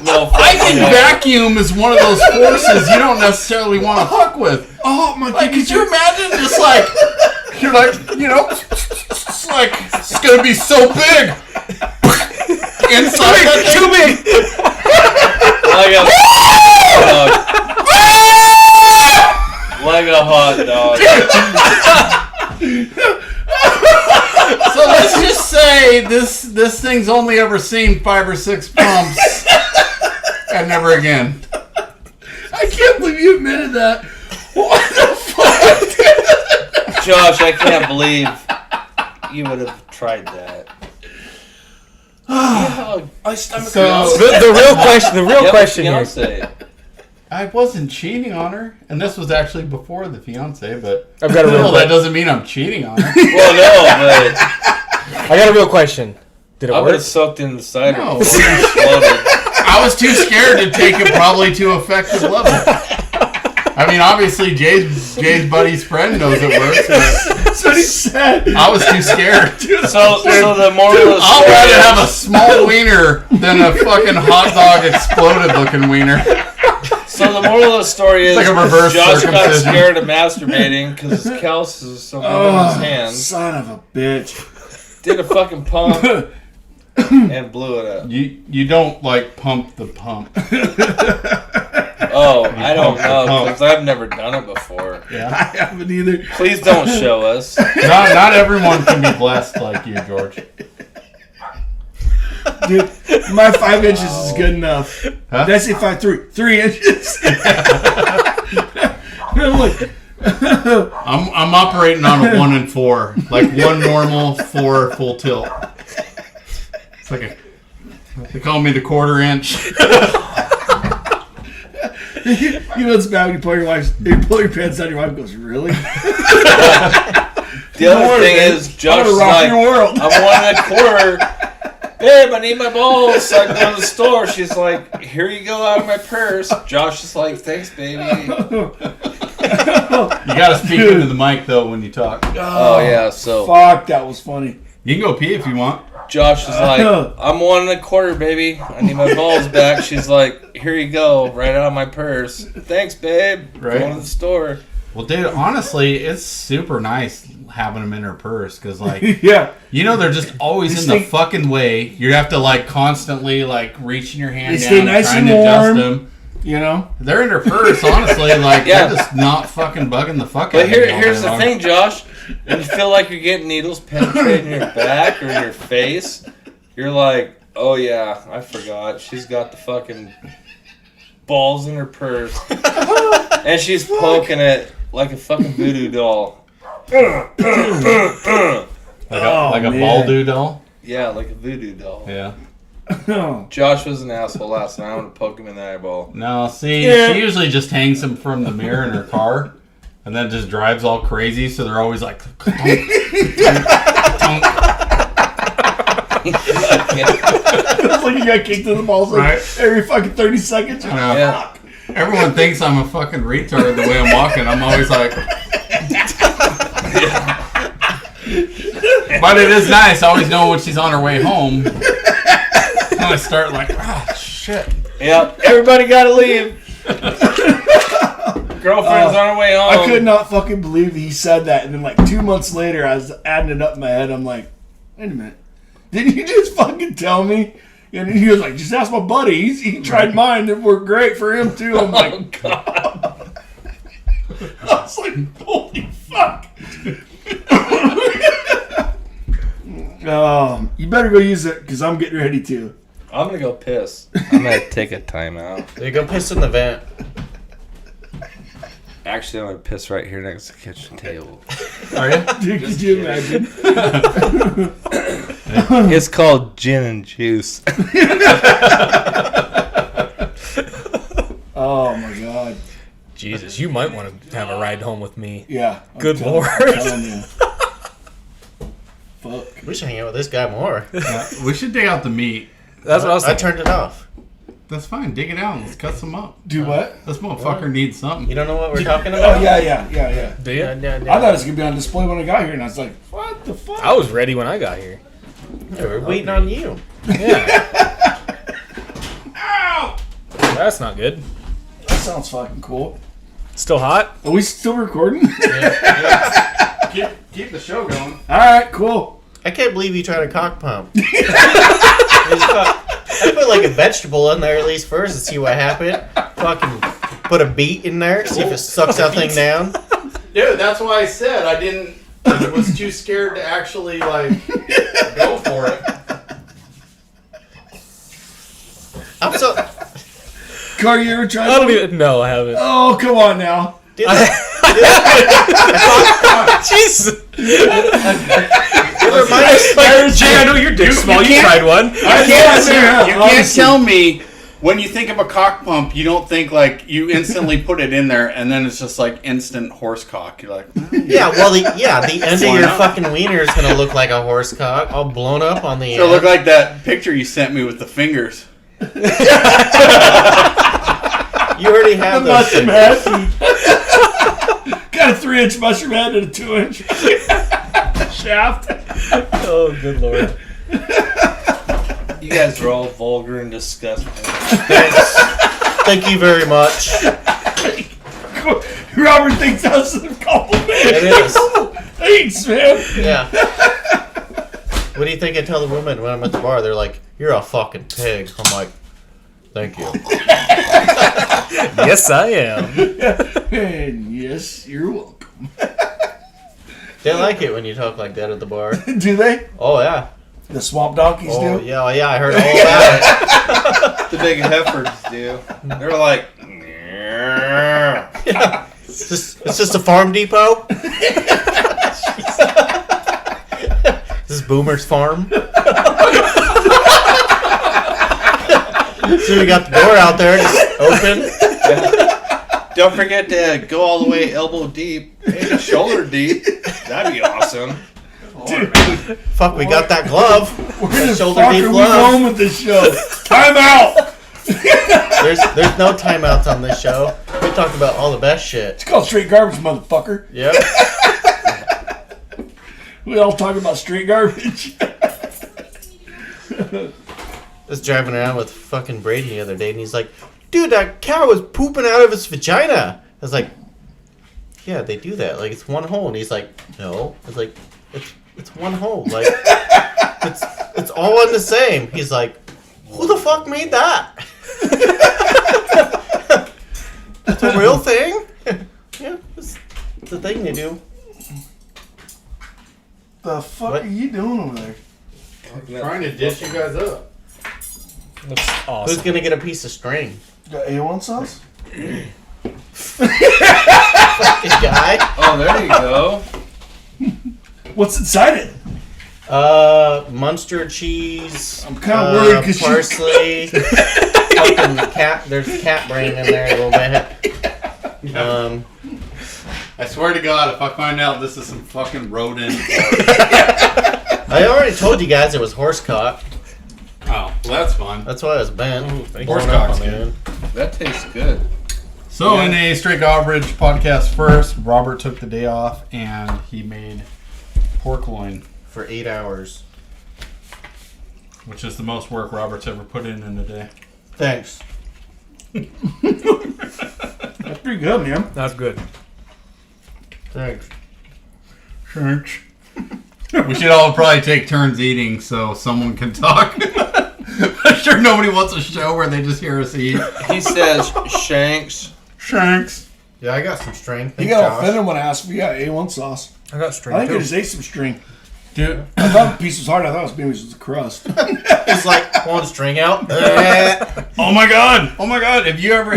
No, I think vacuum is one of those forces you don't necessarily want to fuck with. Oh my god! Like, could you imagine just like, you're like, it's like, it's gonna be so big. Inside that Too big. Like a hot dog. So let's just say this thing's only ever seen 5 or 6 pumps, and never again. I can't believe you admitted that. What the fuck? Josh, I can't believe you would have tried that. My stomach So- The real question here. Fiance. I wasn't cheating on her, and this was actually before the fiance, but I've got a real that doesn't mean I'm cheating on her. Well, no, but I got a real question. Did it I would work? have sucked in the cider No. before you exploded. I was too scared to take it probably to effective level. I mean, obviously Jay's buddy's friend knows it works, but That's what he said. I was too scared. So the moral of the I'll story rather is- have a small wiener than a fucking hot dog exploded looking wiener. So the moral of the story is like a reverse Josh got circumcision. scared of masturbating because his calluses is so big in his hands. Son of a bitch. Did a fucking pump and blew it up. You don't like pump the pump. Oh, I don't pump the know pump. because I've never done it before. Yeah. I haven't either. Please don't show us. Not everyone can be blessed like you, George. Dude, my 5 inches is good enough. Huh? Did I say 5? 3 inches. I'm like, I'm operating on a 1 and 4, like 1 normal, 4 full tilt. It's like they call me the 1/4 inch. you know what's bad when you pull your pants down, your wife goes, really? The other thing is, Josh is rock like, your world. I'm 1 1/4. Babe, I need my balls. So I go to the store. She's like, here you go out of my purse. Josh is like, thanks, baby. You gotta speak into the mic though when you talk. Oh, yeah, so Fuck, that was funny. You can go pee if you want. Josh is like, I'm 1 1/4, baby. I need my balls back. She's like, here you go, right out of my purse. Thanks, babe. Right. Going to the store. Well, dude, honestly, it's super nice having them in her purse because, like, Yeah. they're just always in the fucking way. You have to like constantly like reaching your hand They down, stay nice trying and to adjust warm. them. You know? They're in her purse, honestly. Like, Yeah. they're just not fucking bugging the fuck out But of you all here's day the long. thing, Josh. When you feel like you're getting needles penetrating your back or your face, you're like, oh yeah, I forgot. She's got the fucking balls in her purse. And she's poking it like a fucking voodoo doll. Like a man. Baldo doll. Yeah, like a voodoo doll. Yeah. Oh. Josh was an asshole last night. I'm going to poke him in the eyeball. No, see, she usually just hangs them from the mirror in her car, and then just drives all crazy. So they're always like, tonk, tonk, It's like you got kicked in the balls like Right. every fucking 30 seconds. I know. Yeah. Everyone thinks I'm a fucking retard the way I'm walking. I'm always like, but it is nice. I always know when she's on her way home. And I start like, oh shit. Yep. Everybody got to leave. Girlfriend's on her way home. I could not fucking believe he said that. And then like 2 months later, I was adding it up in my head. I'm like, wait a minute. Didn't you just fucking tell me And he was like, just ask my buddy. He tried mine. It worked great for him, too. I'm like, Oh, God. I was like, holy fuck. You better go use it because I'm getting ready to. I'm going to go piss. I'm going to take a timeout. You go piss in the vent. Actually, I'm going to piss right here next to the kitchen table. Are you? Dude, could you imagine? It's called gin and juice. Oh, my God. Jesus, you might want to have a ride home with me. Yeah. Good Lord. I'm telling you. Fuck. We should hang out with this guy more. We should dig out the meat. That's what I was I thinking. turned it off. That's fine. Dig it out. Let's cut some up. Do what? This motherfucker needs something. You don't know what we're talking Oh, about? yeah. Do you? Yeah. I thought it was going to be on display when I got here, and I was like, what the fuck? I was ready when I got here. Yeah, we're waiting on you. Yeah. Ow! That's not good. That sounds fucking cool. Still hot? Are we still recording? Keep the show going. All right, cool. I can't believe you tried a cock pump. I put like a vegetable in there at least first and see what happened. Fucking put a beet in there, see if it sucks that thing down. Dude, that's why I said I didn't. I was too scared to actually like go for it. I'm so. Car, you ever tried I don't one? even. No, I haven't. Oh, come on now. Dude, Jesus. Jay, I know your dick's small. You tried one. You can't tell me when you think of a cock pump, you don't think like you instantly put it in there and then it's just like instant horse cock. You're like, yeah, well, the end of Why your not? fucking wiener is gonna look like a horse cock, all blown up on the it'll end. look like that picture you sent me with the fingers. You already have those. Mushroom head. Got a 3-inch mushroom head and a 2-inch shaft. Oh, good Lord. You guys are all vulgar and disgusting. Thanks. Thank you very much. Robert thinks that's a compliment. It is. Thanks, man. Yeah. What do you think I tell the women when I'm at the bar? They're like, "You're a fucking pig." I'm like, "Thank you." Yes, I am. And yes, you're welcome. They like it when you talk like that at the bar. Do they? Oh yeah. The swamp donkeys Oh do? yeah, I heard all about it. The big heifers do. They're like, Yeah. It's just a farm depot. This is Boomer's farm. So we got the door out there, just open. don't forget to go all the way elbow deep, maybe shoulder deep. That'd be awesome. Fuck, we got that glove. Where That the shoulder fuck deep are we glove. going with this show? Time out! There's no timeouts on this show. We talk about all the best shit. It's called straight garbage, motherfucker. Yep. We all talk about straight garbage. I was driving around with fucking Brady the other day, and he's like, "Dude, that cow was pooping out of its vagina." I was like, "Yeah, they do that. Like, it's one hole." And he's like, "No." I was like, "It's one hole. Like, it's all one the same." He's like, "Who the fuck made that?" It's a real thing. Yeah, it's a thing they do. The fuck What? are you doing over there? Trying to dish you guys up. Looks Who's awesome. gonna get a piece of string? Got A1 sauce? Fucking guy. Oh, there you go. What's inside it? Munster cheese. I'm kinda worried 'cause you- parsley. Fucking cat. There's cat brain in there a little bit. I swear to God, if I find out this is some fucking rodent. I already told you guys it was horse cock. Oh, well, that's fun. That's why it was bent. Horse Blown up cock's on the good. end. That tastes good. So in a Straight Garbage podcast first, Robert took the day off and he made pork loin, For 8 hours. which is the most work Robert's ever put in a day. Thanks. That's pretty good, man. That's good. Thanks. Church. We should all probably take turns eating so someone can talk. I'm sure nobody wants a show where they just hear us eat. He says Shanks. Shanks. Yeah, I got some string. You Thanks, got Josh. offended when I asked if you got A1 sauce. I got I string think I too. just ate some string. Dude, I thought the piece was hard. I thought it was maybe just the crust. It's like pulling string out. oh my god! Have you ever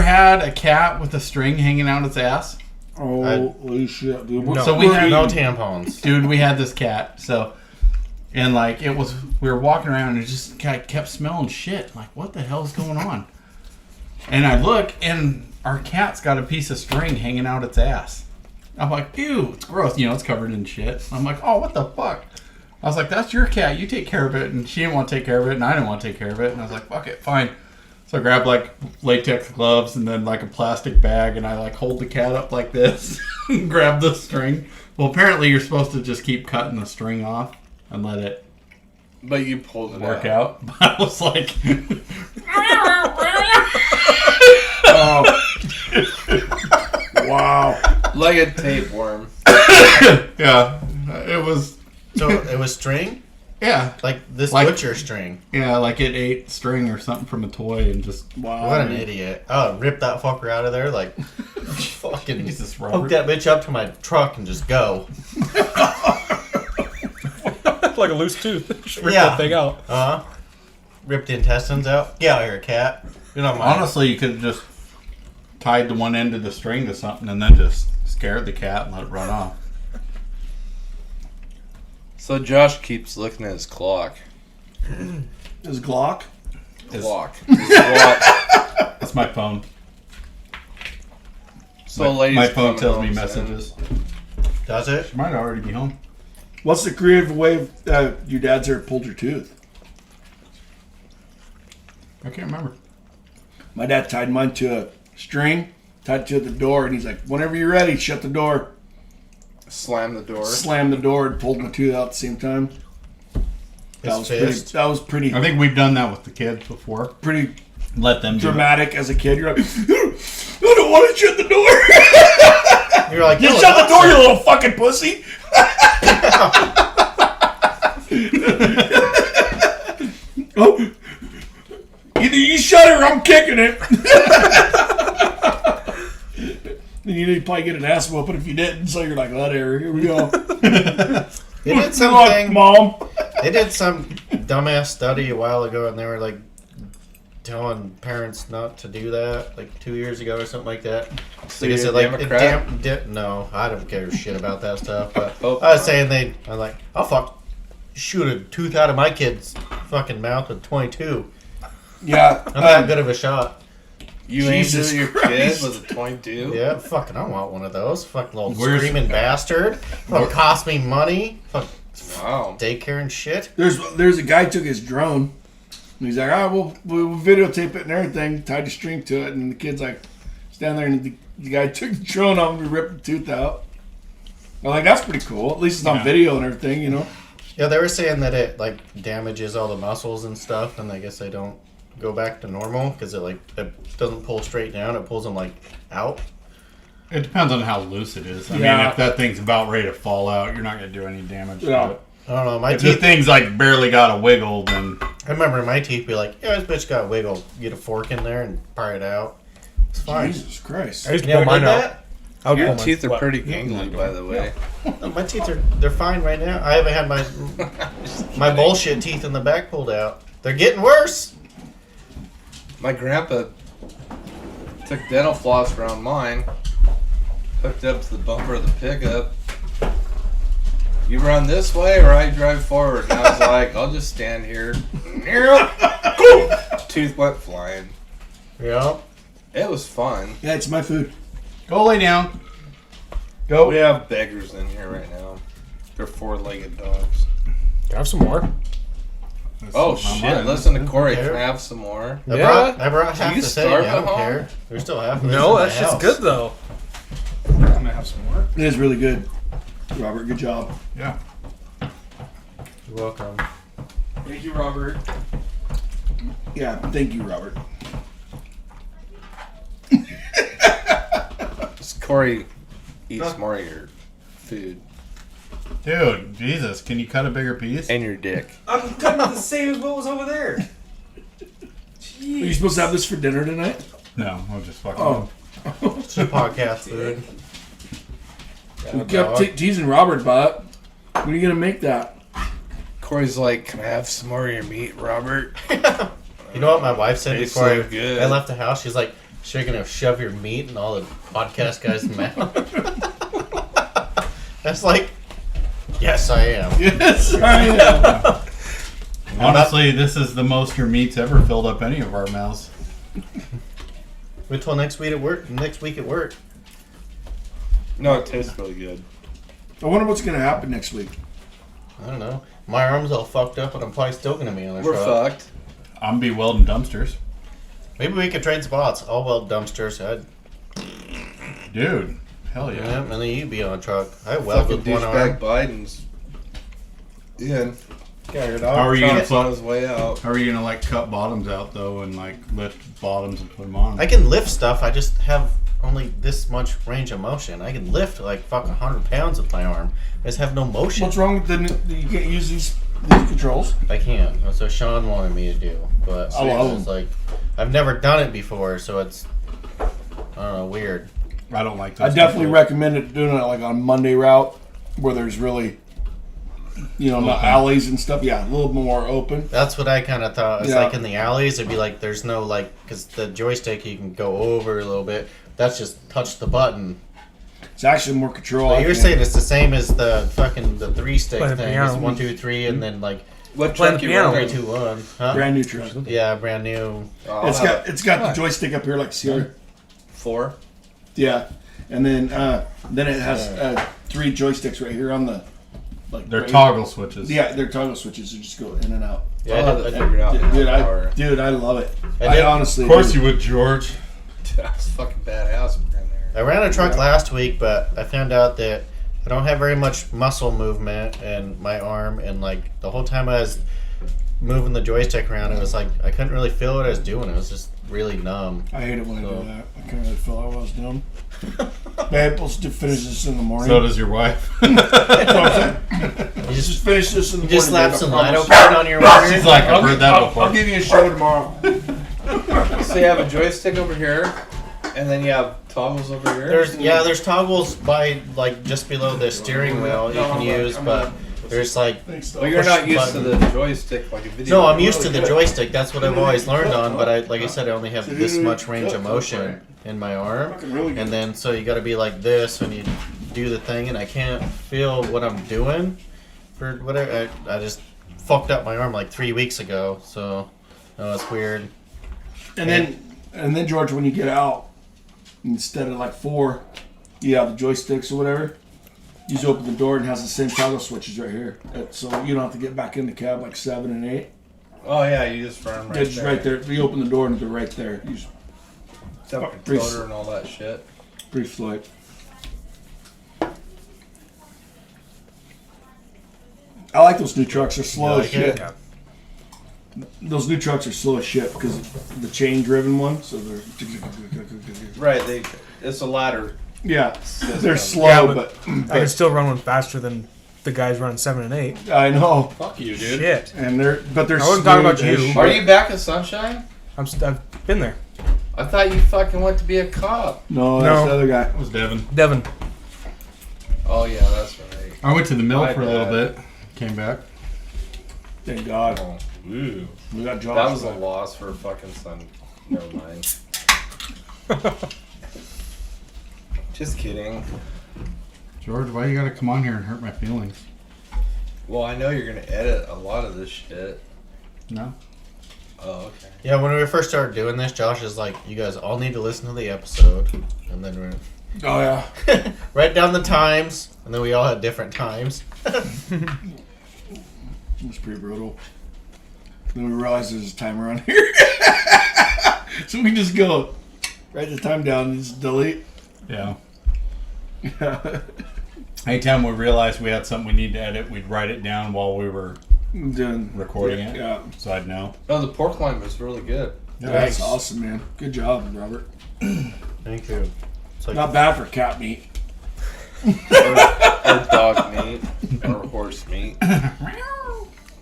had a cat with a string hanging out its ass? Holy shit, dude. No. So we had No tampons. Dude, we had this cat. So, and like we were walking around and it just kept smelling shit. Like, what the hell's going on? And I look, and our cat's got a piece of string hanging out its ass. I'm like, ew, it's gross. You know, it's covered in shit. I'm like, oh, what the fuck? I was like, that's your cat. You take care of it. And she didn't want to take care of it, and I didn't want to take care of it. And I was like, fuck it, fine. So I grabbed like latex gloves and then like a plastic bag, and I like hold the cat up like this and grab the string. Well, apparently you're supposed to just keep cutting the string off and let it But you pulled it work out. But I was like, Wow. like a tapeworm. yeah, it was, So it was string? yeah, Like this Like- butcher string. yeah, like it ate string or something from a toy and just Wow. What an idiot. Oh, rip that fucker out of there. Like, fucking Jesus, hook Robert. that bitch up to my truck and just go. Like a loose tooth. Just rip Yeah. that thing out. Rip the intestines out. Get out of here, cat. You're not mine. Honestly, you could have just tied the one end of the string to something and then just scared the cat and let it run off. So Josh keeps looking at his clock. His Glock? His- Clock. His watch. That's my phone. So my, ladies my phone coming tells me home messages. Does it? She might already be home. What's the creative way your dad's ever pulled your tooth? I can't remember. My dad tied mine to a string, tied it to the door, and he's like, whenever you're ready, shut the door. Slam the door. Slammed the door and pulled my tooth out at the same time. His fist. That was pretty I think we've done that with the kids before. pretty Let them do it. dramatic as a kid. You're like, I don't want to shut the door. You're like, You no, shut the that's door, it. you little fucking pussy. Oh, either you shut it or I'm kicking it. Then you probably get an ass whooping if you didn't. So you're like, whatever, here we go. They did Good luck, something. Mom. They did some dumbass study a while ago, and they were like telling parents not to do that, like 2 years ago or something like that. So Like I you're said, a like Democrat? no, I don't care shit about that stuff. But Oh, I was saying I'm like, I'll shoot a tooth out of my kid's fucking mouth with 22. Yeah. I'm that good of a shot. You aimed Jesus at your Christ. kid with a 22? Yeah, fucking, I want one of those. Fucking little Where's- screaming bastard. Fucking cost me money. Fuck Wow. daycare and shit. There's a guy who took his drone. And he's like, all right, we'll videotape it and everything. Tied a string to it. And the kid's like, stand there. And the guy took the drone off and ripped the tooth out. I'm like, that's pretty cool. At least it's on video and everything, you know? Yeah, they were saying that it like damages all the muscles and stuff, and I guess they don't go back to normal because it doesn't pull straight down; it pulls them like out. It depends on how loose it is. I mean, Yeah. if that thing's about ready to fall out, you're not going to do any damage Yeah. to it. I don't know. My If the teeth. thing's like barely got a wiggle, then I remember my teeth be like, "Yeah, this bitch got a wiggle. Get a fork in there and pry it out. It's fine." Jesus Christ. I used to You pull never mine did out. that? I would Your pull mine. teeth are What? pretty gangly, by the way. No, my teeth they're fine right now. I haven't had my bullshit teeth in the back pulled out. They're getting worse. My grandpa took dental floss around mine, hooked up to the bumper of the pickup. You run this way or I drive forward. And I was like, I'll just stand here. Tooth went flying. Yeah. It was fun. Yeah, it's my food. go lay down. Go. We have beggars in here right now. They're four-legged dogs. Can I have some more? Oh Not shit! mine. Listen to Corey. care. Can I have some more? I Yeah. brought half you the thing. starve I at don't home? care. There's still half of this No, in that's my just house. good though. I'm going to have some more. It is really good. Robert, good job. Yeah. You're welcome. Thank you, Robert. Yeah, thank you, Robert. Corey eats more of your food. Dude, Jesus, can you cut a bigger piece? And your dick. I'm cutting the same as what was over there. Are you supposed to have this for dinner tonight? No, I'll just fucking. Oh. It's your podcast food. We kept teasing Robert about it. When are you going to make that? Corey's like, can I have some more of your meat, Robert? You know what my wife said Tastes before so good. I left the house? She's like, "So you're gonna shove your meat in all the podcast guys' mouth?" That's like, yes, I am. Yes, I am. Honestly, this is the most your meat's ever filled up any of our mouths. Wait till next week at work. Next week at work. No, it tastes really good. I wonder what's going to happen next week. I don't know. My arm's all fucked up, and I'm probably still gonna be on the We're truck. fucked. I'm be welding dumpsters. Maybe we could trade spots. I'll weld dumpsters. Dude, hell Yeah, yeah. and then you be on a truck. I Fucking welded one arm. douchebag Biden's in. How are you gonna Trump's on his way out? How are you gonna like cut bottoms out though and like lift bottoms and put them on? I can lift stuff. I just have only this much range of motion. I can lift like fucking 100 pounds with my arm. I just have no motion. What's wrong with you can't use these controls? I can't. That's what Sean wanted me to do. But I love it's like, I've never done it before, so it's, I don't know, weird. I don't like I those definitely controls. recommend it doing it like on Monday route where there's really, not Open. alleys and stuff. Yeah, a little more open. That's what I kind of thought. It's Yeah. like in the alleys, it'd be like there's no like, because the joystick you can go over a little bit. That's just touch the button. It's actually more control. But I you're think. saying it's the same as the fucking the 3-stick Play the thing. piano. It's 1, 2, 3, and then like What Playing truck the you piano. running? 3, 2, 1. Huh? Brand new truck. Yeah, brand new. Oh, It's got the joystick up here like Sierra. 4. Yeah, and then it has 3 joysticks right here on the like. They're right toggle switches. here. Yeah, they're toggle switches. You just go in and out. Yeah, I'll have I it did- figured out. Dude, I love it. I I did- honestly. Of course do. you would, George. That's fucking badass in there. I ran a truck last week, but I found out that I don't have very much muscle movement in my arm, and like the whole time I was moving the joystick around, it was like I couldn't really feel what I was doing. It was just really numb. I hate it when I So- do that. I can't really feel what I was doing. Babe, let's finish this in the morning. So does your wife. That's what I'm saying. You Just just finish this in the you just morning. slap babe, some I Lido promise. paint on your water. She's like, I've heard that before. I'll give you a show tomorrow. So you have a joystick over here, and then you have toggles over here. There's toggles by like just below the steering wheel you can use, but there's like Well, you're not push used to button. the joystick like a video. no, I'm used to the joystick. That's what I've always learned on. But like I said, I only have this much range of motion in my arm, and then so you got to be like this when you do the thing, and I can't feel what I'm doing for whatever. I just fucked up my arm like 3 weeks ago, so it's weird. And then George, when you get out, instead of like 4, you have the joysticks or whatever. You just open the door and it has the same toggle switches right here, so you don't have to get back in the cab like 7 and 8. Oh yeah, you just run them right They're just there. right there. You open the door and they're right there. You just Fucking Pretty- toter and all that shit. pretty slick. I like those new trucks. They're slow as You like shit. it? Those new trucks are slow as shit because of the chain-driven one. So they're Right, it's a ladder. yeah, they're slow, Yeah, but I can still run one faster than the guys running 7 and 8. I know. Fuck you, dude. Shit. And they're I wasn't talking about smooth as you. shit. Are you back in Sunshine? I've been there. I thought you fucking went to be a cop. No, that's No. the other guy. That was Devin. Devin. Oh yeah, that's right. I went to the mill My for a little bad. bit. Came back. Thank God. Oh, ooh. We got Josh. That was a back. loss for fucking Sun. Never mind. Just kidding. George, why you gotta come on here and hurt my feelings? Well, I know you're gonna edit a lot of this shit. No. Oh, okay. Yeah, when we first started doing this, Josh is like, "You guys all need to listen to the episode," and then we're Oh yeah. write down the times, and then we all had different times. It was pretty brutal. Then we realized there's a timer on here. So we just go, write the time down and just delete. Yeah. Anytime we realized we had something we need to edit, we'd write it down while we were Done. recording it. Yeah. So I'd know. No, the pork loin was really good. That's awesome, man. Good job, Robert. Thank you. It's like, Not bad for cat meat. Or dog meat. Or horse meat.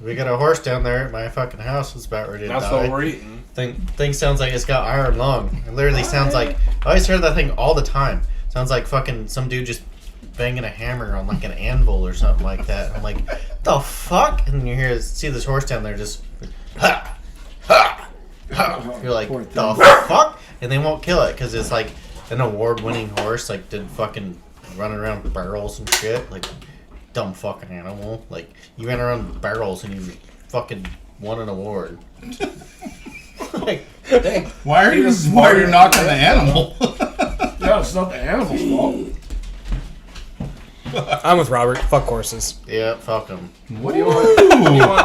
We got a horse down there at my fucking house. It's about ready to That's die. what we're eating. Thing sounds like it's got iron lung. It literally sounds like... I always hear that thing all the time. Sounds like fucking some dude just banging a hammer on like an anvil or something like that. I'm like, the fuck? And you see this horse down there just... Ha! Ha! Ha! You're like, the fuck? And they won't kill it because it's like an award-winning horse. Like, did fucking running around barrels and shit. Like, dumb fucking animal. Like, you ran around barrels and you fucking won an award. Like, dang. Why are you knocking the animal? No, it's not the animal's fault. I'm with Robert. Fuck horses. Yeah, fuck them. What do you want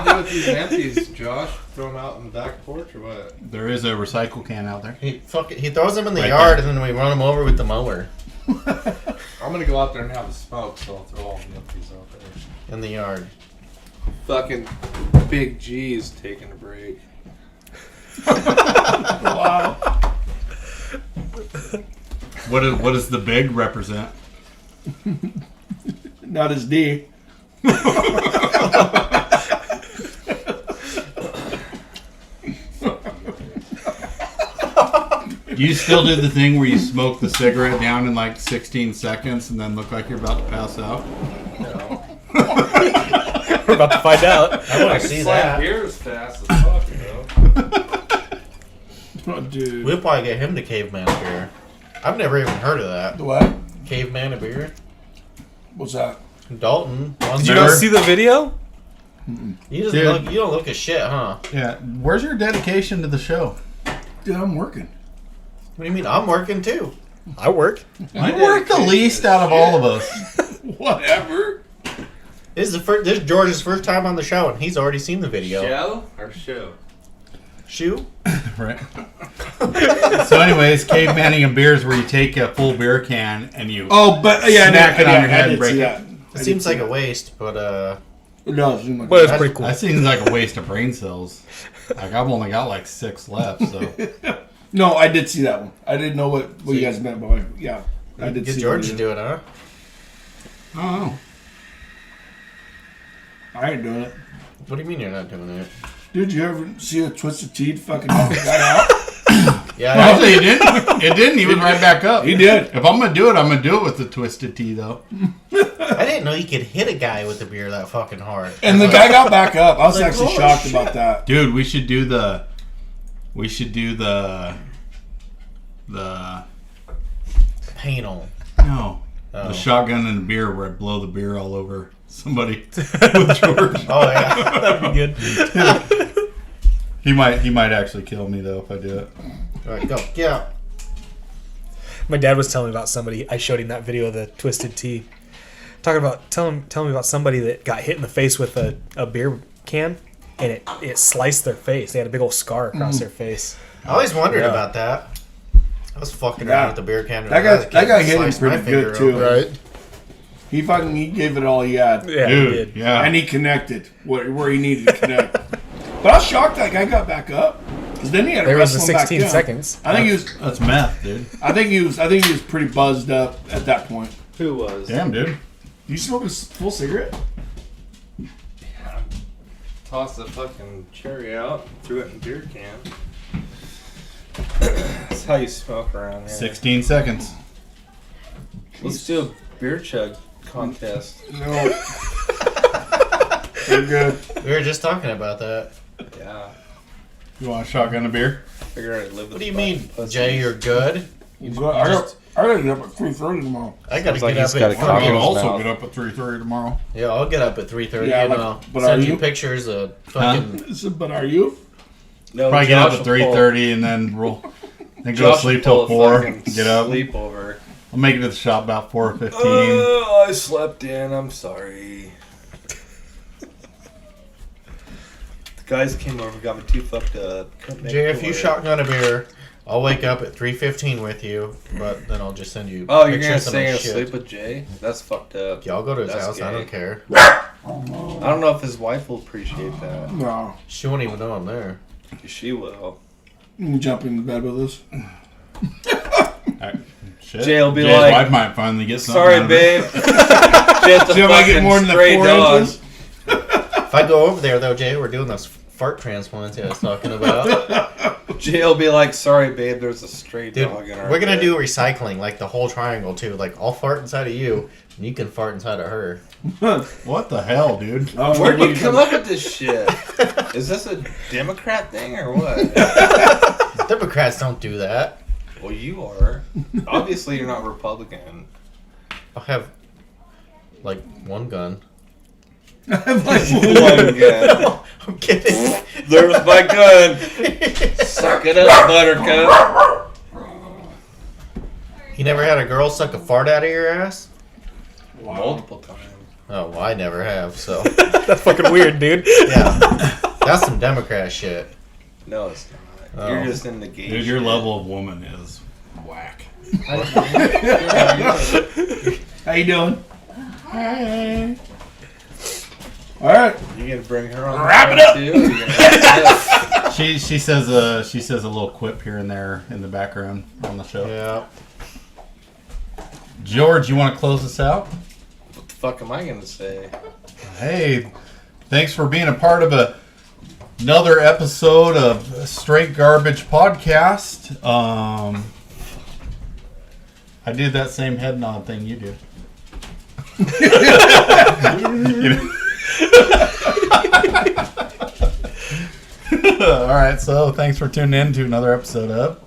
to do with these empties, Josh? Throw them out in the back porch or what? There is a recycle can out there. He throws them in the Right yard there. and then we run them over with the mower I'm going to go out there and have a smoke, so I'll throw all the empties out there. in the yard. Fucking Big G's taking a break. Wow. What does the big represent? Not his D. Do you still do the thing where you smoke the cigarette down in like 16 seconds and then look like you're about to pass out? No. We're about to find out. I want I to can see slap that. beer as fast as fuck, though. Oh, dude. We'll probably get him to caveman beer. I've never even heard of that. What? Caveman of beer. What's that? Dalton. Did you not see the video? You Dude. don't look as shit, huh? Yeah. Where's your dedication to the show? Dude, I'm working. What do you mean? I'm working too. I work. You work the least out of all of us. Whatever. This is George's first time on the show, and he's already seen the video. Show or show? Shoe? Right. So anyways, cavemanning and beers where you take a full beer can and you Oh, but yeah, Smack it on your head I and did break see it. that. It seems like a waste, but No, it seemed like Well, it's pretty cool. that seems like a waste of brain cells. Like I've only got like 6 left, so No, I did see that one. I didn't know what you guys meant, but yeah, I did get see George that. to do it, huh? I don't know. I ain't doing it. What do you mean you're not doing it? Dude, you ever see a Twisted Tea fucking knock the guy out? Yeah, Actually, it didn't. It didn't. He was right back up. He did. If I'm gonna do it, I'm gonna do it with the Twisted Tea, though. I didn't know you could hit a guy with a beer that fucking hard. And the guy got back up. I was Like, actually holy shocked shit. about that. Dude, we should do the Panel. no Oh. the shotgun and the beer where I blow the beer all over somebody with George. Oh yeah. That'd be good. He might actually kill me though if I do it. All right, go. Yeah. My dad was telling me about somebody. I showed him that video of the Twisted Tea. Talking about telling me about somebody that got hit in the face with a beer can, and it sliced their face. They had a big old scar across their face. I always wondered Yeah. about that. I was fucking Yeah. around with the beer can. That guy hit him Sliced my pretty finger good too. open. Right? He gave it all he had, Yeah, Dude, he did. yeah. and he connected where he needed to connect. But I was shocked that guy got back up, because then he had to There was the wrestle him back 16 down. seconds. I think he was. That's meth, dude. I think he was pretty buzzed up at that point. Who was? Damn, dude. You smoke a full cigarette? Tossed the fucking cherry out, threw it in a beer can. That's how you smoke around here. 16 seconds. Let's do a beer chug contest. No. You're good. We were just talking about that. Yeah. You want a shotgun of beer? Figure I'd live with What do you fucking mean, pussies. Jay? You're good. I gotta get up at 3:30 tomorrow. I gotta Sounds like get he's up got at a cock in I'll his also mouth. get up at 3:30 tomorrow. Yeah, I'll get up at 3:30 Yeah, and like, I'll but send are you you? pictures of fucking. But are you? No, Probably get up Josh at will pull- 3:30 and then roll. Then go to Josh sleep will till pull a 4. fucking Get up. Sleepover. I'll make it to the shop about 4:15. Oh, I slept in. I'm sorry. The guys came over, got me too fucked up. Couldn't make Jay, it if you work. shotgun a beer, I'll wake up at 3:15 with you, but then I'll just send you. Oh, you're gonna pictures of stay my and shit. sleep with Jay? That's fucked up. Yeah, I'll go to his That's house. I gay. don't care. I don't know if his wife will appreciate that. No. She won't even know I'm there. She will. You can jump into bed with us. Alright. Shit. Jay will be Jay's like, wife might finally get something. sorry, out of babe. Just a Jay might get fucking more than the stray 4 dog. inches. If I go over there though, Jay, we're doing those fart transplants I was talking about. Jay will be like, sorry, babe, there's a stray Dude, dog in our we're gonna bed. do recycling, like the whole triangle too. Like I'll fart inside of you, and you can fart inside of her. What the hell, dude? Oh, Where'd you come up with this shit? Is this a Democrat thing or what? Democrats don't do that. Well, you are. Obviously, you're not Republican. I'll have like one gun. I'm like, One gun. I'm kidding. There's my gun. Suck it up, buttercup. You never had a girl suck a fart out of your ass? Multiple times. Oh, well, I never have. So That's fucking weird, dude. yeah, that's some Democrat shit. No, it's not. Oh. You're just in the gay Dude, your shit. level of woman is whack. how you doing? Hey. All right. You gonna bring her on? Wrap it the up. show, too? Or you gonna- She says a little quip here and there in the background on the show. Yeah. George, you want to close this out? What the fuck am I gonna say? Hey, thanks for being a part of another episode of Straight Garbage Podcast. I did that same head nod thing you did. All right, so thanks for tuning in to another episode of.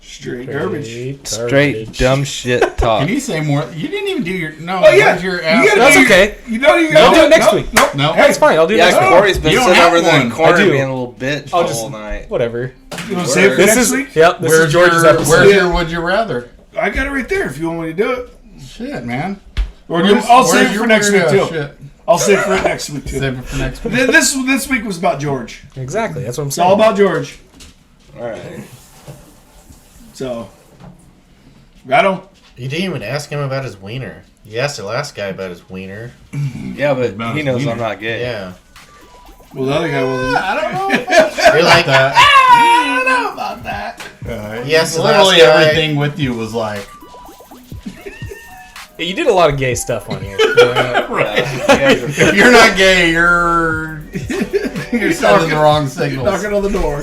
Straight garbage. Straight dumb shit talk. Can you say more? You didn't even do your no. Oh yeah, where's your you ass? gotta That's do okay. You know you I'll gotta do it next week. Nope. No. That's fine. I'll do Yeah, next Corey's been You don't sitting have over there in one. the corner I do. being a little bitch I'll the just- whole night. week. Whatever. You want to save it for This next is week? yep. This Where's is George's your episode. Where's your would you rather? I got it right there. If you want me to do it, Shit, man. or I'll save it your for next week weirdo? too. Shit. I'll save it for next week too. Save it for next week. This week was about George. Exactly. That's what I'm It's saying. all about George. All right. So, got him. You didn't even ask him about his wiener. You asked the last guy about his wiener. Yeah, but About he his knows wiener. I'm not gay. Yeah. Well, the other guy wasn't. I don't know. You're like that. I don't know about that. Yes, the literally last guy- everything with you was like. Yeah, you did a lot of gay stuff on here. Yeah, If you're not gay, you're sending the wrong signals. Knocking on the door.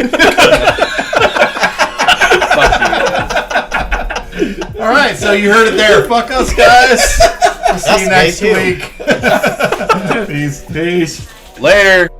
fuck you guys. All right, so you heard it there. Fuck us, guys. We'll see you That's next gay, too. week. Peace. Peace. Later.